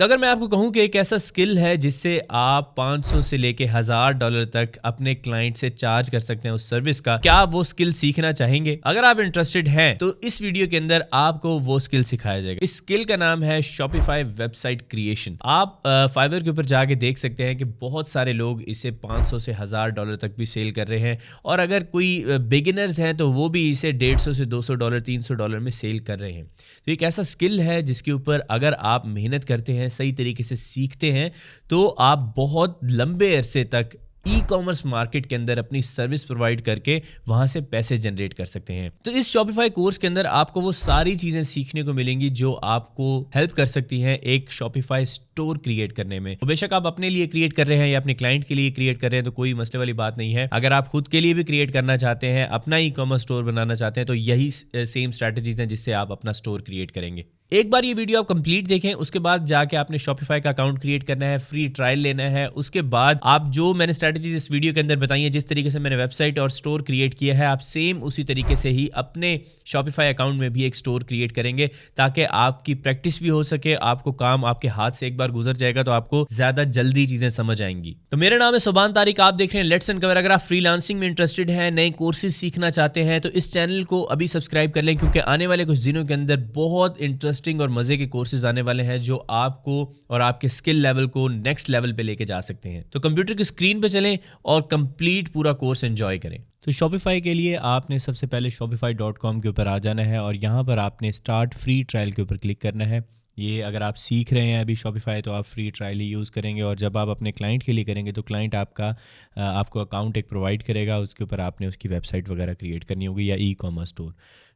तो अगर मैं आपको कहूं कि एक ऐसा स्किल है जिससे आप 500 से लेके $1000 तक अपने क्लाइंट से चार्ज कर सकते हैं उस सर्विस का, क्या आप वो स्किल सीखना चाहेंगे? अगर आप इंटरेस्टेड हैं तो इस वीडियो के अंदर आपको वो स्किल सिखाया जाएगा। इस स्किल का नाम है शॉपिफाई वेबसाइट क्रिएशन। आप फाइवर के ऊपर जाके देख सकते हैं कि बहुत सारे लोग इसे 500 से $1000 तक भी सेल कर रहे हैं, और अगर कोई बिगिनर्स हैं तो वो भी इसे $150 से $200 $300 में सेल कर रहे हैं। तो एक ऐसा स्किल है जिसके ऊपर अगर आप मेहनत करते हैं, सही तरीके से सीखते हैं, तो आप बहुत लंबे अरसे तक ई कॉमर्स मार्केट के अंदर अपनी सर्विस प्रोवाइड करके वहां से पैसे जनरेट कर सकते हैं। तो इस शॉपिफाई कोर्स के अंदर आपको वो सारी चीजें सीखने को मिलेंगी जो आपको हेल्प कर सकती हैं एक शॉपिफाई स्टोर क्रिएट करने में। तो बेशक आप अपने लिए क्रिएट कर रहे हैं या अपने क्लाइंट के लिए क्रिएट कर रहे हैं तो कोई मसले वाली बात नहीं है। अगर आप खुद के लिए भी क्रिएट करना चाहते हैं, अपना ई कॉमर्स स्टोर बनाना चाहते हैं, तो यही सेम स्ट्रैटेजीज हैं जिससे आप अपना स्टोर क्रिएट करेंगे। एक बार ये वीडियो आप कंप्लीट देखें, उसके बाद जाके आपने शॉपिफाई का अकाउंट क्रिएट करना है, फ्री ट्रायल लेना है। उसके बाद आप जो मैंने स्ट्रैटेजीज इस वीडियो के अंदर बताई है, जिस तरीके से मैंने वेबसाइट और स्टोर क्रिएट किया है, आप सेम उसी तरीके से ही अपने शॉपिफाई अकाउंट में भी एक स्टोर क्रिएट करेंगे, ताकि आपकी प्रैक्टिस भी हो सके। आपको काम आपके हाथ से एक बार गुजर जाएगा तो आपको ज्यादा जल्दी चीजें समझ आएंगी। तो मेरा नाम है सुभान तारिक, आप देख रहे हैं लेट्स अनकवर। अगर आप फ्रीलांसिंग में इंटरेस्टेड हैं, नए कोर्सेज सीखना चाहते हैं, तो इस चैनल को अभी सब्सक्राइब कर लें, क्योंकि आने वाले कुछ दिनों के अंदर बहुत इंटरेस्टिंग और मजे के कोर्सेज आने वाले हैं जो आपको और आपके स्किल लेवल को नेक्स्ट लेवल पे लेके जा सकते हैं। तो कंप्यूटर की स्क्रीन पे चलें और कंप्लीट पूरा कोर्स एंजॉय करें। तो शॉपिफाई के लिए आपने सबसे पहले shopify.com के ऊपर आ जाना है और यहाँ पर आपने स्टार्ट फ्री ट्रायल के ऊपर क्लिक करना है। ये अगर आप सीख रहे हैं अभी शॉपिफाई तो आप फ्री ट्रायल ही यूज़ करेंगे, और जब आप अपने क्लाइंट के लिए करेंगे तो क्लाइंट आपको अकाउंट एक प्रोवाइड करेगा, उसके ऊपर आपने उसकी वेबसाइट वगैरह क्रिएट करनी होगी या ई कॉमर्स स्टोर।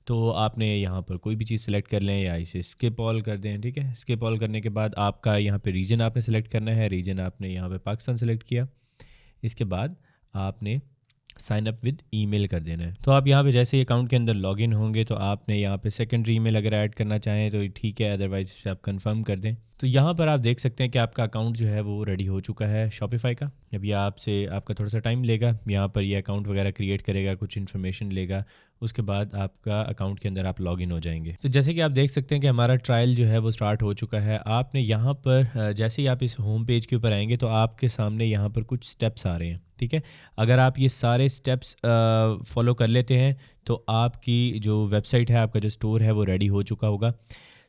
तो आपने यहाँ पर कोई भी चीज़ सेलेक्ट कर लें या इसे स्किप ऑल कर दें। ठीक है, स्किप ऑल करने के बाद आपका यहाँ पे रीजन आपने सेलेक्ट करना है। रीजन आपने यहाँ पे पाकिस्तान सेलेक्ट किया। इसके बाद आपने साइन अप विद ईमेल कर देना है। तो आप यहाँ पे जैसे ही अकाउंट के अंदर लॉगिन होंगे तो आपने यहाँ पे सेकेंडरी ईमेल अगर ऐड करना चाहें तो ठीक है, अदरवाइज इसे आप कंफर्म कर दें। तो यहाँ पर आप देख सकते हैं कि आपका अकाउंट जो है वो रेडी हो चुका है शॉपिफाई का। अभी आपका थोड़ा सा टाइम लेगा, यहाँ पर ये अकाउंट वगैरह क्रिएट करेगा, कुछ इन्फॉर्मेशन लेगा, उसके बाद आपका अकाउंट के अंदर आप लॉगिन हो जाएंगे। तो जैसे कि आप देख सकते हैं कि हमारा ट्रायल जो है वो स्टार्ट हो चुका है। आपने यहाँ पर जैसे ही आप इस होम पेज के ऊपर आएंगे तो आपके सामने यहाँ पर कुछ स्टेप्स आ रहे हैं। ठीक है, अगर आप ये सारे स्टेप्स फॉलो कर लेते हैं तो आपकी जो वेबसाइट है, आपका जो स्टोर है वो रेडी हो चुका होगा।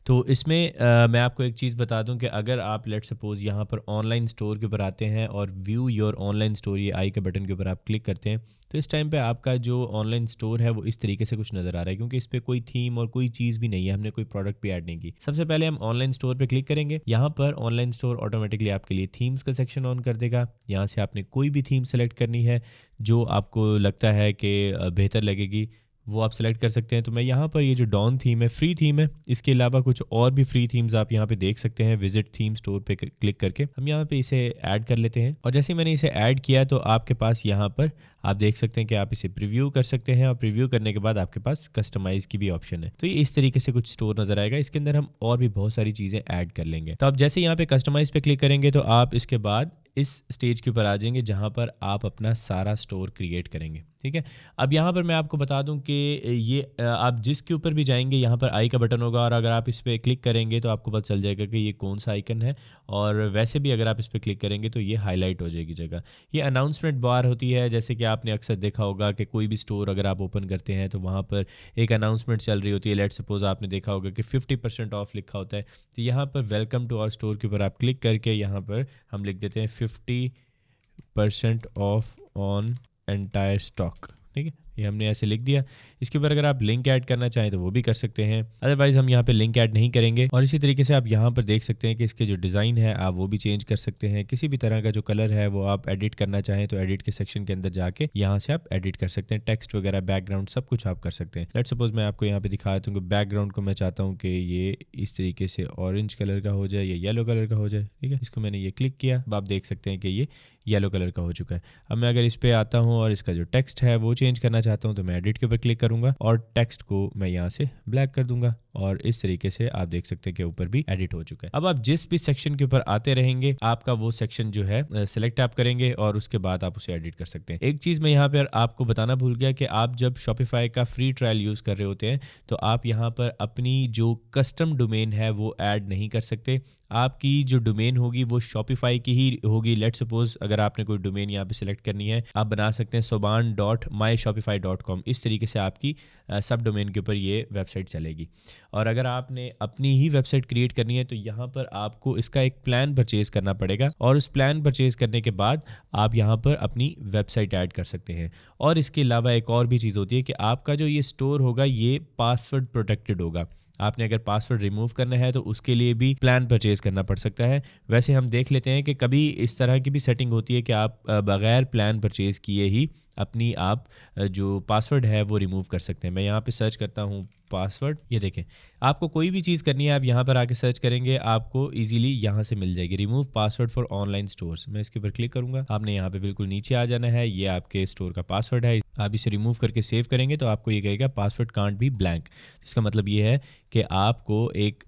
तो इसमें मैं आपको एक चीज़ बता दूं कि अगर आप लेट सपोज़ यहाँ पर ऑनलाइन स्टोर के ऊपर आते हैं और व्यू योर ऑनलाइन स्टोर, ये आई के बटन के ऊपर आप क्लिक करते हैं, तो इस टाइम पे आपका जो ऑनलाइन स्टोर है वो इस तरीके से कुछ नज़र आ रहा है, क्योंकि इस पर कोई थीम और कोई चीज़ भी नहीं है, हमने कोई प्रोडक्ट भी ऐड नहीं की। सबसे पहले हम ऑनलाइन स्टोर पर क्लिक करेंगे। यहाँ पर ऑनलाइन स्टोर ऑटोमेटिकली आपके लिए थीम्स का सेक्शन ऑन कर देगा। यहाँ से आपने कोई भी थीम सेलेक्ट करनी है जो आपको लगता है कि बेहतर लगेगी, वो आप सेलेक्ट कर सकते हैं। तो मैं यहाँ पर ये जो डॉन थीम है, फ्री थीम है, इसके अलावा कुछ और भी फ्री थीम्स आप यहाँ पे देख सकते हैं। विजिट थीम स्टोर पे क्लिक करके हम यहाँ पे इसे ऐड कर लेते हैं, और जैसे मैंने इसे ऐड किया तो आपके पास यहाँ पर आप देख सकते हैं कि आप इसे प्रीव्यू कर सकते हैं, और प्रीव्यू करने के बाद आपके पास कस्टमाइज की भी ऑप्शन है। तो ये इस तरीके से कुछ स्टोर नजर आएगा। इसके अंदर हम और भी बहुत सारी चीज़ें ऐड कर लेंगे। तो आप जैसे यहाँ पे कस्टमाइज पे क्लिक करेंगे तो आप इसके बाद इस स्टेज के ऊपर आ जाएंगे जहाँ पर आप अपना सारा स्टोर क्रिएट करेंगे। ठीक है, अब यहाँ पर मैं आपको बता दूं कि ये आप जिसके ऊपर भी जाएंगे यहाँ पर आई का बटन होगा, और अगर आप इस पर क्लिक करेंगे तो आपको पता चल जाएगा कि ये कौन सा आइकन है, और वैसे भी अगर आप इस पर क्लिक करेंगे तो ये हाईलाइट हो जाएगी जगह। ये अनाउंसमेंट बार होती है, जैसे कि आपने अक्सर देखा होगा कि कोई भी स्टोर अगर आप ओपन करते हैं तो वहाँ पर एक अनाउंसमेंट चल रही होती है। लेट सपोज आपने देखा होगा कि 50% ऑफ लिखा होता है, तो यहाँ पर वेलकम टू आवर स्टोर के ऊपर आप क्लिक करके यहाँ पर हम लिख देते हैं 50% ऑफ ऑन एंटायर स्टॉक। ठीक है, ये हमने ऐसे लिख दिया। इसके ऊपर अगर आप लिंक ऐड करना चाहें तो वो भी कर सकते हैं, अदरवाइज हम यहाँ पे लिंक ऐड नहीं करेंगे। और इसी तरीके से आप यहाँ पर देख सकते हैं कि इसके जो डिज़ाइन है आप वो भी चेंज कर सकते हैं। किसी भी तरह का जो कलर है वो आप एडिट करना चाहें तो एडिट के सेक्शन के अंदर जाके यहाँ से आप एडिट कर सकते हैं। टेक्स्ट वगैरह, बैकग्राउंड, सब कुछ आप कर सकते हैं। लेट्स सपोज मैं आपको यहाँ पे दिखा देता हूँ कि बैकग्राउंड को मैं चाहता हूँ कि ये इस तरीके से ऑरेंज कलर का हो जाए या येलो कलर का हो जाए। ठीक है, इसको मैंने ये क्लिक किया, अब आप देख सकते हैं कि ये येलो कलर का हो चुका है। अब मैं अगर इस पर आता हूँ और इसका जो टेक्स्ट है वो चेंज करना चाहता हूँ तो मैं एडिट के ऊपर क्लिक करूंगा और टेक्स्ट को मैं यहाँ से ब्लैक कर दूंगा और इस तरीके से आप देख सकते हैं कि ऊपर भी एडिट हो चुका है। अब आप जिस भी सेक्शन के ऊपर आते रहेंगे आपका वो सेक्शन जो है सिलेक्ट आप करेंगे और उसके बाद आप उसे एडिट कर सकते हैं। एक चीज मैं यहाँ पर आपको बताना भूल गया कि आप जब शॉपिफाई का फ्री ट्रायल यूज कर रहे होते हैं तो आप यहाँ पर अपनी जो कस्टम डोमेन है वो ऐड नहीं कर सकते। आपकी जो डोमेन होगी वो शॉपिफाई की ही होगी। लेट सपोज अगर आपने कोई डोमेन यहाँ पे सिलेक्ट करनी है आप बना सकते हैं soban.myshopify.com। इस तरीके से आपकी सब डोमेन के ऊपर ये वेबसाइट चलेगी। और अगर आपने अपनी ही वेबसाइट क्रिएट करनी है तो यहाँ पर आपको इसका एक प्लान परचेज करना पड़ेगा और उस प्लान परचेज करने के बाद आप यहाँ पर अपनी वेबसाइट ऐड कर सकते हैं। और इसके अलावा एक और भी चीज़ होती है कि आपका जो ये स्टोर होगा ये पासवर्ड प्रोटेक्टेड होगा। आपने अगर पासवर्ड रिमूव करना है तो उसके लिए भी प्लान परचेज करना पड़ सकता है। वैसे हम देख लेते हैं कि कभी इस तरह की भी सेटिंग होती है कि आप बगैर प्लान परचेज किए ही अपनी आप जो पासवर्ड है वो रिमूव कर सकते हैं। मैं यहाँ पे सर्च करता हूँ पासवर्ड, ये देखें आपको कोई भी चीज़ करनी है आप यहाँ पर आके सर्च करेंगे आपको इजीली यहाँ से मिल जाएगी remove password for online stores. मैं इसके ऊपर क्लिक करूँगा, आपने यहाँ पे बिल्कुल नीचे आ जाना है। ये आपके स्टोर का पासवर्ड है, आप इसे रिमूव करके सेव करेंगे तो आपको ये कहेगा पासवर्ड कांट बी ब्लैंक। इसका मतलब ये है कि आपको एक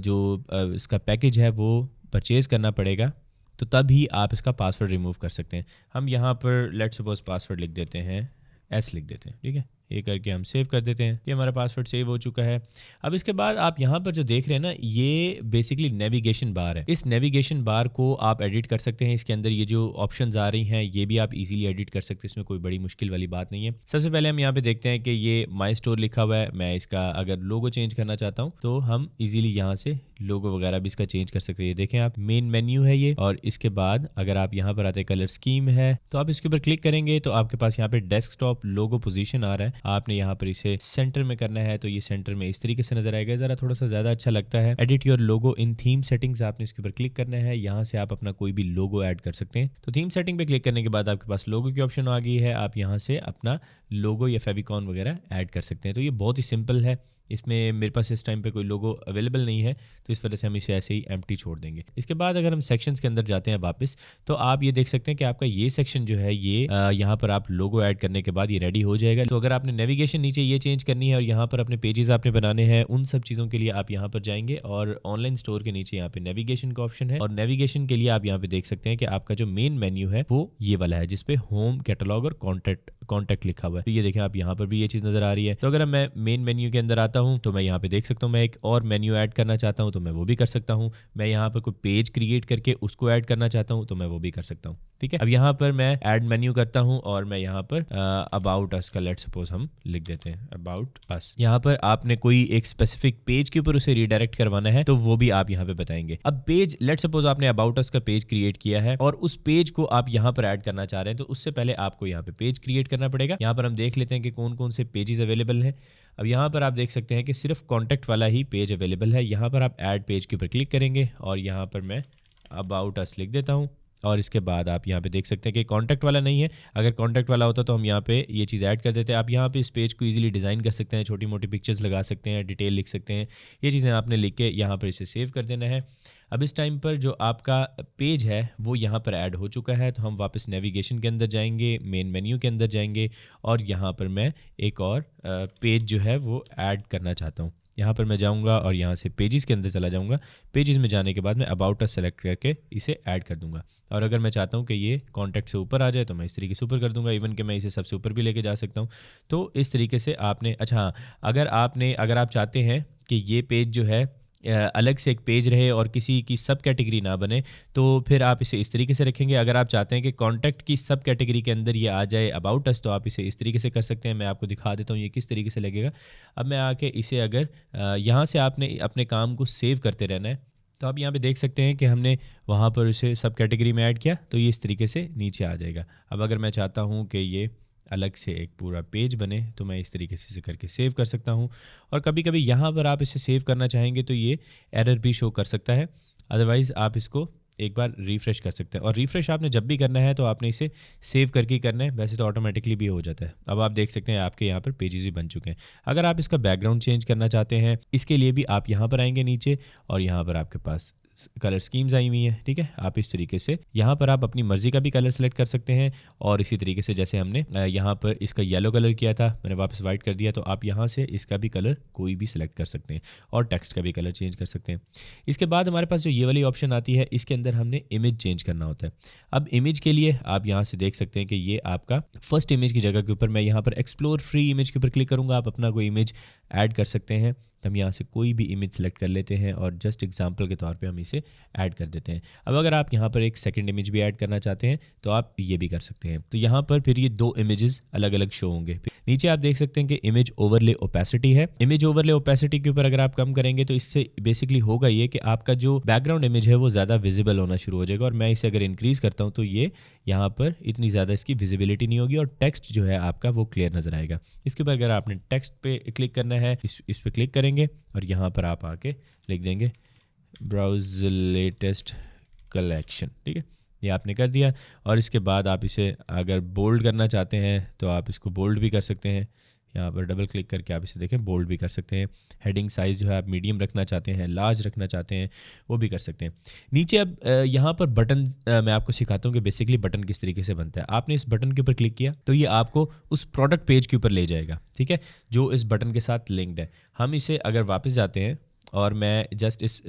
जो इसका पैकेज है वो परचेज़ करना पड़ेगा तो तब ही आप इसका पासवर्ड रिमूव कर सकते हैं। हम यहाँ पर लेट्स सपोज पासवर्ड लिख देते हैं, एस लिख देते हैं, ठीक है, ये करके हम सेव कर देते हैं। ये हमारा पासवर्ड सेव हो चुका है। अब इसके बाद आप यहाँ पर जो देख रहे हैं ना ये बेसिकली नेविगेशन बार है। इस नेविगेशन बार को आप एडिट कर सकते हैं। इसके अंदर ये जो ऑप्शंस आ रही हैं ये भी आप इजीली एडिट कर सकते हैं, इसमें कोई बड़ी मुश्किल वाली बात नहीं है। सबसे पहले हम यहाँ पे देखते हैं कि ये माई स्टोर लिखा हुआ है। मैं इसका अगर लोगो चेंज करना चाहता हूँ तो हम इजीली यहाँ से लोगो वगैरह भी इसका चेंज कर सकते हैं। ये देखें आप मेन मेन्यू है ये, और इसके बाद अगर आप यहाँ पर आते हैं कलर स्कीम है तो आप इसके ऊपर क्लिक करेंगे तो आपके पास यहाँ पे डेस्कटॉप लोगो पोजीशन आ रहा है। आपने यहाँ पर इसे सेंटर में करना है तो ये सेंटर में इस तरीके से नजर आएगा, जरा थोड़ा सा ज्यादा अच्छा लगता है। Edit your logo in theme settings, आपने इसके ऊपर क्लिक करना है। यहाँ से आप अपना कोई भी लोगो ऐड कर सकते हैं। तो थीम सेटिंग पे क्लिक करने के बाद आपके पास लोगो की ऑप्शन आ गई है। आप यहाँ से अपना लोगो या फेविकॉन वगैरह ऐड कर सकते हैं। तो ये बहुत ही सिंपल है। इसमें मेरे पास इस टाइम पे कोई लोगो अवेलेबल नहीं है तो इस वजह से हम इसे ऐसे ही एम्प्टी छोड़ देंगे। इसके बाद अगर हम सेक्शंस के अंदर जाते हैं वापस तो आप ये देख सकते हैं कि आपका ये सेक्शन जो है ये यहाँ पर आप लोगो ऐड करने के बाद ये रेडी हो जाएगा। तो अगर आपने नेविगेशन नीचे ये चेंज करनी है और यहाँ पर अपने पेजेस आपने बनाने हैं, उन सब चीज़ों के लिए आप यहाँ पर जाएंगे और ऑनलाइन स्टोर के नीचे यहाँ पे नेविगेशन का ऑप्शन है। और नेविगेशन के लिए आप यहाँ पे देख सकते हैं कि आपका जो मेन मेन्यू है वो ये वाला है जिसपे होम, कैटलॉग और कॉन्टैक्ट लिखा हुआ है। तो ये देखें आप यहाँ पर भी ये चीज़ नजर आ रही है। तो अगर मैं मेन मेन्यू के अंदर आता हूँ तो मैं यहाँ पे देख सकता हूँ मैं एक और मेन्यू ऐड करना चाहता हूँ तो मैं वो भी कर सकता हूँ। मैं यहाँ पर कोई पेज क्रिएट करके उसको ऐड करना चाहता हूँ तो मैं वो भी कर सकता हूँ। ठीक है, अब यहाँ पर मैं ऐड मेन्यू करता हूँ और मैं यहाँ पर अबाउट अस का लेट सपोज हम लिख देते हैं अबाउट अस। यहाँ पर आपने कोई एक स्पेसिफिक पेज के ऊपर उसे रिडायरेक्ट करवाना है तो वो भी आप यहाँ पे बताएंगे। अब पेज लेट सपोज आपने अबाउट अस का पेज क्रिएट किया है और उस पेज को आप यहाँ पर ऐड करना चाह रहे हैं तो उससे पहले आपको यहाँ पे पेज क्रिएट करना पड़ेगा। यहाँ पर हम देख लेते हैं कि कौन कौन से पेजेस अवेलेबल हैं। अब यहाँ पर आप देख सकते हैं कि सिर्फ कॉन्टैक्ट वाला ही पेज अवेलेबल है। यहाँ पर आप ऐड पेज के ऊपर क्लिक करेंगे और यहाँ पर मैं अबाउट अस लिख देता हूँ और इसके बाद आप यहाँ पे देख सकते हैं कि कॉन्टैक्ट वाला नहीं है। अगर कॉन्टैक्ट वाला होता तो हम यहाँ पे ये चीज़ ऐड कर देते हैं। आप यहाँ पे इस पेज को इजीली डिज़ाइन कर सकते हैं, छोटी मोटी पिक्चर्स लगा सकते हैं, डिटेल लिख सकते हैं। ये चीज़ें आपने लिख के यहाँ पर इसे सेव कर देना है। अब इस टाइम पर जो आपका पेज है वो यहाँ पर ऐड हो चुका है तो हम वापस नेविगेशन के अंदर जाएंगे, मेन मेन्यू के अंदर जाएंगे और यहाँ पर मैं एक और पेज जो है वो ऐड करना चाहता हूँ। यहाँ पर मैं जाऊँगा और यहाँ से पेजेस के अंदर चला जाऊँगा। पेजेस में जाने के बाद मैं अबाउट अस सेलेक्ट करके इसे ऐड कर दूँगा और अगर मैं चाहता हूँ कि ये कॉन्टैक्ट से ऊपर आ जाए तो मैं इस तरीके से ऊपर कर दूँगा, इवन कि मैं इसे सबसे ऊपर भी लेके जा सकता हूँ। तो इस तरीके से आपने अगर आप चाहते हैं कि ये पेज जो है अलग से एक पेज रहे और किसी की सब कैटेगरी ना बने तो फिर आप इसे इस तरीके से रखेंगे। अगर आप चाहते हैं कि कॉन्टैक्ट की सब कैटेगरी के अंदर ये आ जाए अबाउट अस तो आप इसे इस तरीके से कर सकते हैं। मैं आपको दिखा देता हूँ ये किस तरीके से लगेगा। अब मैं आके इसे अगर यहाँ से आपने अपने काम को सेव करते रहना है तो आप यहाँ पे देख सकते हैं कि हमने वहाँ पर उसे सब कैटेगरी में ऐड किया तो ये इस तरीके से नीचे आ जाएगा। अब अगर मैं चाहता हूँ कि ये अलग से एक पूरा पेज बने तो मैं इस तरीके से करके सेव कर सकता हूँ। और कभी कभी यहाँ पर आप इसे सेव करना चाहेंगे तो ये एरर भी शो कर सकता है, अदरवाइज़ आप इसको एक बार रिफ़्रेश कर सकते हैं। और रिफ़्रेश आपने जब भी करना है तो आपने इसे सेव करके ही करना है, वैसे तो ऑटोमेटिकली भी हो जाता है। अब आप देख सकते हैं आपके यहाँ पर पेजेस भी बन चुके हैं। अगर आप इसका बैकग्राउंड चेंज करना चाहते हैं इसके लिए भी आप यहाँ पर आएंगे नीचे और यहाँ पर आपके पास कलर स्कीम्स आई हुई हैं, ठीक है। आप इस तरीके से यहाँ पर आप अपनी मर्जी का भी कलर सेलेक्ट कर सकते हैं, और इसी तरीके से जैसे हमने यहाँ पर इसका येलो कलर किया था, मैंने वापस वाइट कर दिया, तो आप यहाँ से इसका भी कलर कोई भी सिलेक्ट कर सकते हैं और टेक्स्ट का भी कलर चेंज कर सकते हैं। इसके बाद हमारे पास जो ये वाली ऑप्शन आती है, इसके अंदर हमने इमेज चेंज करना होता है। अब इमेज के लिए आप यहाँ से देख सकते हैं कि ये आपका फर्स्ट इमेज की जगह के ऊपर मैं यहाँ पर एक्सप्लोर फ्री इमेज के ऊपर क्लिक करूँगा। आप अपना कोई इमेज ऐड कर सकते हैं। हम यहाँ से कोई भी इमेज सेलेक्ट कर लेते हैं और जस्ट एग्जांपल के तौर पे हम इसे ऐड कर देते हैं। अब अगर आप यहाँ पर एक सेकंड इमेज भी ऐड करना चाहते हैं तो आप ये भी कर सकते हैं। तो यहाँ पर फिर ये 2 इमेजेस अलग अलग शो होंगे। नीचे आप देख सकते हैं कि इमेज ओवरले ओपेसिटी है। इमेज ओवरले ओपेसिटी के ऊपर अगर आप कम करेंगे तो इससे बेसिकली होगा ये कि आपका जो बैकग्राउंड इमेज है वो ज़्यादा विजिबल होना शुरू हो जाएगा, और मैं इसे अगर इंक्रीज़ करता हूँ तो ये यहाँ पर इतनी ज़्यादा इसकी विजिबिलिटी नहीं होगी और टेक्स्ट जो है आपका वो क्लियर नज़र आएगा। इसके ऊपर अगर आपने टेक्स्ट पे क्लिक करना है, इस पर क्लिक करेंगे और यहाँ पर आप आके लिख देंगे ब्राउज लेटेस्ट कलेक्शन, ठीक है। ये आपने कर दिया, और इसके बाद आप इसे अगर बोल्ड करना चाहते हैं तो आप इसको बोल्ड भी कर सकते हैं। यहाँ पर डबल क्लिक करके आप इसे देखें, बोल्ड भी कर सकते हैं। हेडिंग साइज़ जो है आप मीडियम रखना चाहते हैं, लार्ज रखना चाहते हैं, वो भी कर सकते हैं। नीचे अब यहाँ पर बटन मैं आपको सिखाता हूँ कि बेसिकली बटन किस तरीके से बनता है। आपने इस बटन के ऊपर क्लिक किया तो ये आपको उस प्रोडक्ट पेज के ऊपर ले जाएगा, ठीक है, जो इस बटन के साथ लिंक्ड है। हम इसे अगर वापस जाते हैं और मैं जस्ट इस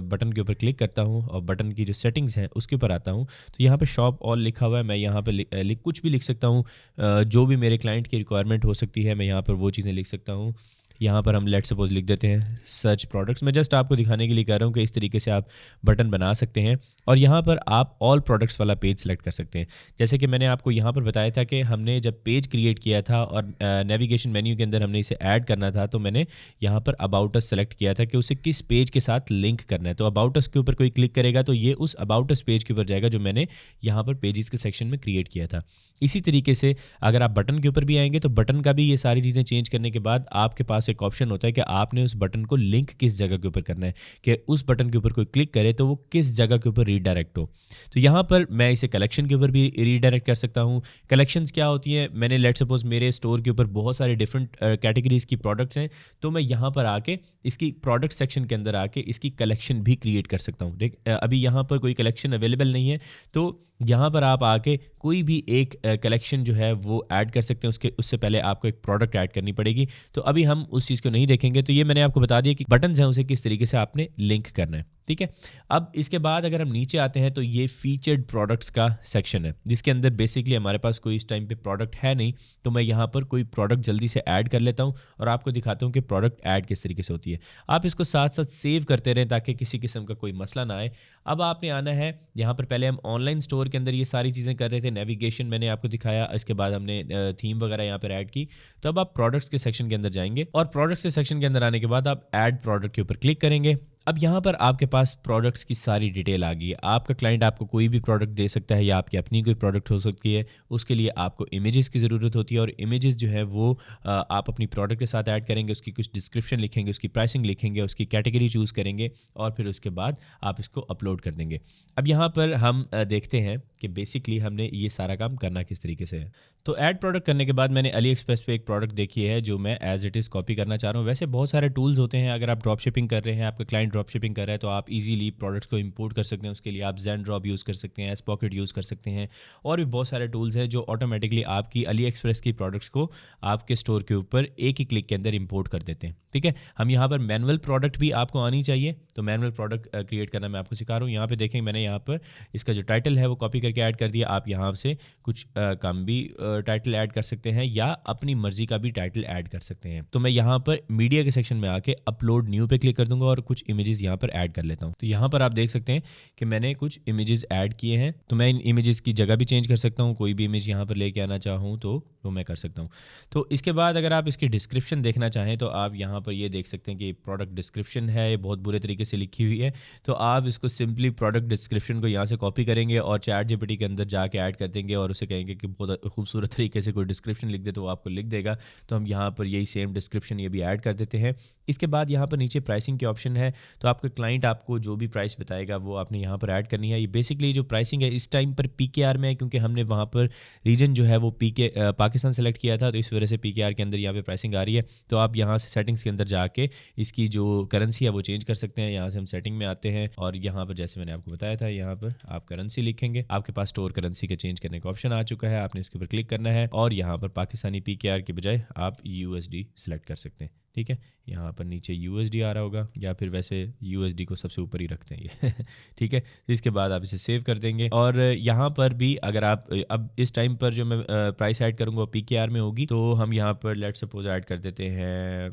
बटन के ऊपर क्लिक करता हूँ और बटन की जो सेटिंग्स हैं उसके ऊपर आता हूँ, तो यहाँ पे शॉप ऑल लिखा हुआ है। मैं यहाँ पे कुछ भी लिख सकता हूँ, जो भी मेरे क्लाइंट की रिक्वायरमेंट हो सकती है मैं यहाँ पर वो चीज़ें लिख सकता हूँ। यहाँ पर हम लेट सपोज लिख देते हैं सर्च प्रोडक्ट्स। मैं जस्ट आपको दिखाने के लिए कह रहा हूँ कि इस तरीके से आप बटन बना सकते हैं, और यहाँ पर आप ऑल प्रोडक्ट्स वाला पेज सेलेक्ट कर सकते हैं। जैसे कि मैंने आपको यहाँ पर बताया था कि हमने जब पेज क्रिएट किया था और नेविगेशन मेन्यू के अंदर हमने इसे ऐड करना था, तो मैंने यहाँ पर अबाउट अस सेलेक्ट किया था कि उसे किस पेज के साथ लिंक करना है। तो अबाउट अस के ऊपर कोई क्लिक करेगा तो ये उस अबाउट अस पेज के ऊपर जाएगा जो मैंने यहाँ पर पेजेस के सेक्शन में क्रिएट किया था। इसी तरीके से अगर आप बटन के ऊपर भी आएंगे तो बटन का भी ये सारी चीज़ें चेंज करने के बाद आपके पास एक ऑप्शन होता है कि आपने उस बटन को लिंक किस जगह के ऊपर करना है, कि उस बटन के ऊपर कोई क्लिक करे तो वो किस जगह के ऊपर रीडायरेक्ट हो। तो यहाँ पर मैं इसे कलेक्शन के ऊपर भी रीडायरेक्ट कर सकता हूँ। कलेक्शंस क्या होती हैं, मैंने लेट सपोज मेरे स्टोर के ऊपर बहुत सारे डिफरेंट कैटेगरीज की प्रोडक्ट्स हैं, तो मैं यहाँ पर आके इसकी प्रोडक्ट सेक्शन के अंदर आके इसकी कलेक्शन भी क्रिएट कर सकता हूँ। अभी यहाँ पर कोई कलेक्शन अवेलेबल नहीं है, तो यहाँ पर आप आके कोई भी एक कलेक्शन जो है वो ऐड कर सकते हैं। उससे पहले आपको एक प्रोडक्ट ऐड करनी पड़ेगी, तो अभी हम उस चीज़ को नहीं देखेंगे। तो ये मैंने आपको बता दिया कि बटन्स हैं उसे किस तरीके से आपने लिंक करना है, ठीक है। अब इसके बाद अगर हम नीचे आते हैं तो ये फीचर्ड प्रोडक्ट्स का सेक्शन है, जिसके अंदर बेसिकली हमारे पास कोई इस टाइम पे प्रोडक्ट है नहीं, तो मैं यहाँ पर कोई प्रोडक्ट जल्दी से ऐड कर लेता हूँ और आपको दिखाता हूँ कि प्रोडक्ट ऐड किस तरीके से होती है। आप इसको साथ साथ सेव करते रहें ताकि किसी किस्म का कोई मसला ना आए। अब आपने आना है यहाँ पर, पहले हम ऑनलाइन स्टोर के अंदर ये सारी चीज़ें कर रहे थे, नेविगेशन मैंने आपको दिखाया, इसके बाद हमने थीम वगैरह यहाँ पर ऐड की। तो अब आप प्रोडक्ट्स के सेक्शन के अंदर जाएंगे और प्रोडक्ट्स के सेक्शन के अंदर आने के बाद आप ऐड प्रोडक्ट के ऊपर क्लिक करेंगे। अब यहाँ पर आपके पास प्रोडक्ट्स की सारी डिटेल आ गई है। आपका क्लाइंट आपको कोई भी प्रोडक्ट दे सकता है या आपकी अपनी कोई प्रोडक्ट हो सकती है, उसके लिए आपको इमेजेस की ज़रूरत होती है, और इमेजेस जो है वो आप अपनी प्रोडक्ट के साथ ऐड करेंगे, उसकी कुछ डिस्क्रिप्शन लिखेंगे, उसकी प्राइसिंग लिखेंगे, उसकी कैटेगरी चूज़ करेंगे और फिर उसके बाद आप इसको अपलोड कर देंगे। अब यहाँ पर हम देखते हैं कि बेसिकली हमने ये सारा काम करना किस तरीके से है। तो ऐड प्रोडक्ट करने के बाद मैंने अली एक्सप्रेस पे एक प्रोडक्ट देखी है जो मैं एज इट इज़ कॉपी करना चाह रहा हूँ। वैसे बहुत सारे टूल्स होते हैं, अगर आप ड्रॉप शिपिंग कर रहे हैं, आपका क्लाइंट ड्रॉप शिपिंग कर रहा है, तो आप इजीली प्रोडक्ट्स को इंपोर्ट कर सकते हैं। उसके लिए आप ज़ेन ड्रॉप यूज़ कर सकते हैं, एसपॉकेट यूज़ कर सकते हैं, और भी बहुत सारे टूल्स हैं जो ऑटोमेटिकली आपकी अली एक्सप्रेस की प्रोडक्ट्स को आपके स्टोर के ऊपर एक ही क्लिक के अंदर इंपोर्ट कर देते हैं, ठीक है। हम यहाँ पर मैनुअल प्रोडक्ट भी आपको आनी चाहिए, तो मैनुअल प्रोडक्ट क्रिएट करना मैं आपको सिखा रहा हूँ। यहाँ पे देखें, मैंने यहाँ पर इसका जो टाइटल है वो कॉपी करके ऐड कर दिया। आप यहाँ से कुछ कम भी टाइटल ऐड कर सकते हैं या अपनी मर्जी का भी टाइटल ऐड कर सकते हैं। तो मैं यहाँ पर मीडिया के सेक्शन में आके अपलोड न्यू पे क्लिक कर दूंगा और कुछ इमेजेस यहाँ पर ऐड कर लेता हूँ। तो यहाँ पर आप देख सकते हैं कि मैंने कुछ इमेजेस ऐड किए हैं, तो मैं इन इमेजेस की जगह भी चेंज कर सकता हूँ। कोई भी इमेज यहाँ पर लेके आना चाहूँ तो वो मैं कर सकता हूँ। तो इसके बाद अगर आप इसकी डिस्क्रिप्शन देखना चाहें तो आप यहाँ पर ये देख सकते हैं कि प्रोडक्ट डिस्क्रिप्शन है, ये बहुत बुरे तरीके से लिखी हुई है। तो आप इसको सिंपली प्रोडक्ट डिस्क्रिप्शन को यहाँ से कॉपी करेंगे और चैट ChatGPT के अंदर जाके ऐड कर देंगे और उसे कहेंगे कि बहुत खूबसूरत तरीके से कोई डिस्क्रिप्शन लिख दे तो वो आपको लिख देगा। तो हम यहाँ पर यही सेम डिस्क्रिप्शन ये भी ऐड कर देते हैं। इसके बाद यहाँ पर नीचे प्राइसिंग के ऑप्शन है, तो आपका क्लाइंट आपको जो भी प्राइस बताएगा वो आपने यहाँ पर ऐड करनी है। ये बेसिकली जो प्राइसिंग है इस टाइम पर PKR में है, क्योंकि हमने वहाँ पर रीजन जो है वो पाकिस्तान सेलेक्ट किया था, तो इस वजह से PKR के अंदर यहाँ पे प्राइसिंग आ रही है। तो आप यहाँ से सेटिंग्स के अंदर जाके इसकी जो करेंसी है वो चेंज कर सकते हैं। यहाँ से हम सेटिंग में आते हैं और यहाँ पर जैसे मैंने आपको बताया था यहाँ पर आप करेंसी लिखेंगे, आपके पास स्टोर करेंसी के चेंज करने का ऑप्शन आ चुका है, आपने इसके ऊपर क्लिक करना है और यहाँ पर पाकिस्तानी PKR के बजाय आप USD सेलेक्ट कर सकते हैं। ठीक है, यहाँ पर नीचे USD आ रहा होगा या फिर वैसे USD को सबसे ऊपर ही रखते हैं ये ठीक है, इसके बाद आप इसे सेव कर देंगे और यहाँ पर भी अगर आप अब इस टाइम पर जो मैं प्राइस ऐड करूँगा PKR में होगी, तो हम यहाँ पर लेट सपोज ऐड कर देते हैं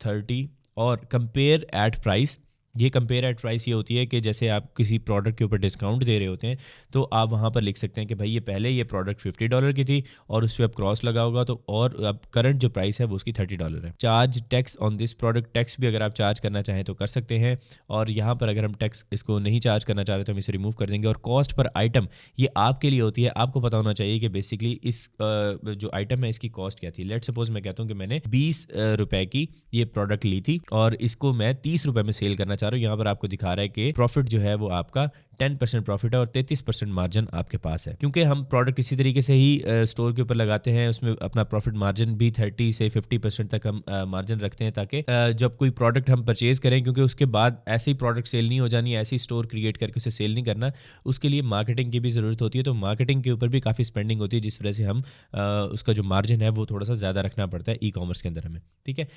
30 और कंपेयर एट प्राइस। ये कंपेयर एट प्राइस ये होती है कि जैसे आप किसी प्रोडक्ट के ऊपर डिस्काउंट दे रहे होते हैं तो आप वहाँ पर लिख सकते हैं कि भाई ये पहले ये प्रोडक्ट $50 की थी और उस पर अब क्रॉस लगा होगा तो और अब करंट जो प्राइस है वो उसकी $30 है। Charge tax on this product, tax भी अगर आप चार्ज करना चाहें तो कर सकते हैं और यहाँ पर अगर हम टैक्स इसको नहीं चार्ज करना चाह रहे तो हम इसे रिमूव कर देंगे। और कॉस्ट पर आइटम ये आपके लिए होती है, आपको पता होना चाहिए कि बेसिकली इस जो आइटम है इसकी कॉस्ट क्या थी। लेट सपोज मैं कहता हूँ कि मैंने 20 रुपए की ये प्रोडक्ट ली थी और इसको मैं 30 रुपए में सेल करना चाह रहा हूँ। यहाँ पर आपको दिखा रहा है कि प्रॉफिट जो है वो आपका 10% प्रॉफिट है और 33% मार्जिन आपके पास है। क्योंकि हम प्रोडक्ट इसी तरीके से ही स्टोर के ऊपर लगाते हैं, उसमें अपना प्रॉफिट मार्जिन भी 30 से 50% तक हम मार्जिन रखते हैं ताकि जब कोई प्रोडक्ट हम परचेज करें, क्योंकि उसके बाद ऐसे ही प्रोडक्ट सेल नहीं हो जानी, ऐसे ही स्टोर क्रिएट करके उसे सेल नहीं करना, उसके लिए मार्केटिंग की भी ज़रूरत होती है। तो मार्केटिंग के ऊपर भी काफ़ी स्पेंडिंग होती है, जिस वजह से हम उसका जो मार्जिन है वो थोड़ा सा ज़्यादा रखना पड़ता है ई-कॉमर्स के अंदर हमें। ठीक है,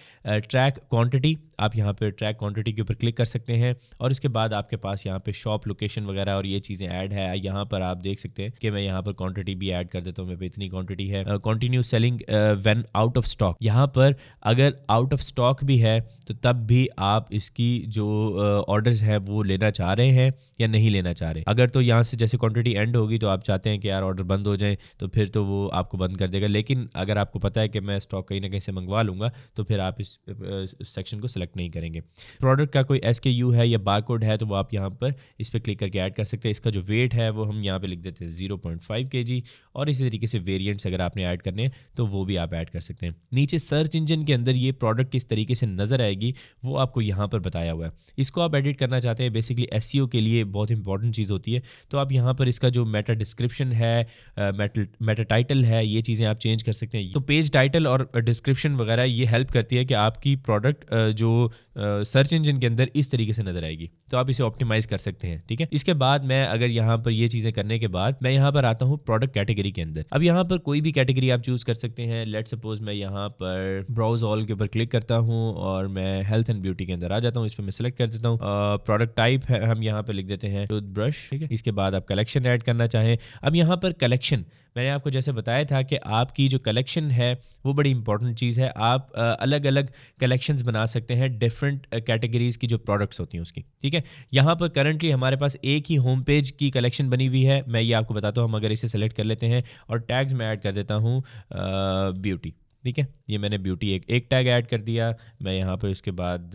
ट्रैक क्वान्टिटी, आप यहाँ पर ट्रैक क्वान्टिटी के ऊपर क्लिक कर सकते हैं और इसके बाद आपके पास यहाँ पे शॉप लोकेशन वगैरह और ये चीज़ें ऐड है। यहाँ पर आप देख सकते हैं कि मैं यहाँ पर क्वांटिटी भी ऐड कर देता हूँ, मेरे पे इतनी क्वांटिटी है। Continue selling when out of stock, यहाँ पर अगर आउट ऑफ स्टॉक भी है तो तब भी आप इसकी जो ऑर्डर्स है वो लेना चाह रहे हैं या नहीं लेना चाह रहे। अगर तो यहाँ से जैसे क्वांटिटी एंड होगी तो आप चाहते हैं कि यार ऑर्डर बंद हो जाए तो फिर तो वो आपको बंद कर देगा, लेकिन अगर आपको पता है कि मैं स्टॉक कहीं ना कहीं से मंगवा लूँगा तो फिर आप इस सेक्शन को सिलेक्ट नहीं करेंगे। प्रोडक्ट का कोई SKU है या बारकोड है तो वो आप यहाँ पर इस पर क्लिक करके ऐड कर सकते हैं। इसका जो वेट है वो हम यहाँ पे लिख देते हैं 0.5 kg और इसी तरीके से वेरिएंट्स अगर आपने ऐड करने हैं तो वो भी आप ऐड कर सकते हैं। नीचे सर्च इंजन के अंदर ये प्रोडक्ट किस तरीके से नज़र आएगी वो आपको यहाँ पर बताया हुआ है। इसको आप एडिट करना चाहते हैं, बेसिकली SEO के लिए बहुत इंपॉर्टेंट चीज़ होती है। तो आप यहाँ पर इसका जो मेटा डिस्क्रिप्शन है, मेटा टाइटल है, ये चीज़ें आप चेंज कर सकते हैं। तो पेज टाइटल और डिस्क्रिप्शन वगैरह ये हेल्प करती है कि आपकी प्रोडक्ट जो सर्च इंजन के अंदर इस तरीके से नज़र आएगी, तो आप इसे ऑप्टिमाइज़ कर सकते हैं। ठीक है, इसके बाद मैं अगर यहाँ पर ये चीज़ें करने के बाद मैं यहाँ पर आता हूँ प्रोडक्ट कैटेगरी के अंदर। अब यहाँ पर कोई भी कैटेगरी आप चूज़ कर सकते हैं। लेट सपोज मैं यहाँ पर ब्राउज ऑल के ऊपर क्लिक करता हूँ और मैं हेल्थ एंड ब्यूटी के अंदर आ जाता हूँ, इस पर मैं सिलेक्ट कर देता हूँ। प्रोडक्ट टाइप है हम यहाँ पर लिख देते हैं टूथब्रश। ठीक है, इसके बाद आप कलेक्शन ऐड करना चाहें। अब यहाँ पर कलेक्शन मैंने आपको जैसे बताया था कि आपकी जो कलेक्शन है वो बड़ी इंपॉर्टेंट चीज़ है। आप अलग अलग कलेक्शंस बना सकते हैं डिफरेंट कैटेगरीज़ की जो प्रोडक्ट्स होती हैं उसकी। ठीक है, यहाँ पर करंटली हमारे पास एक ही होम पेज की कलेक्शन बनी हुई है, मैं ये आपको बताता हूँ। हम अगर इसे सेलेक्ट कर लेते हैं और टैग्स में ऐड कर देता हूँ ब्यूटी। ठीक है, ये मैंने ब्यूटी एक टैग ऐड कर दिया। मैं यहाँ पर इसके बाद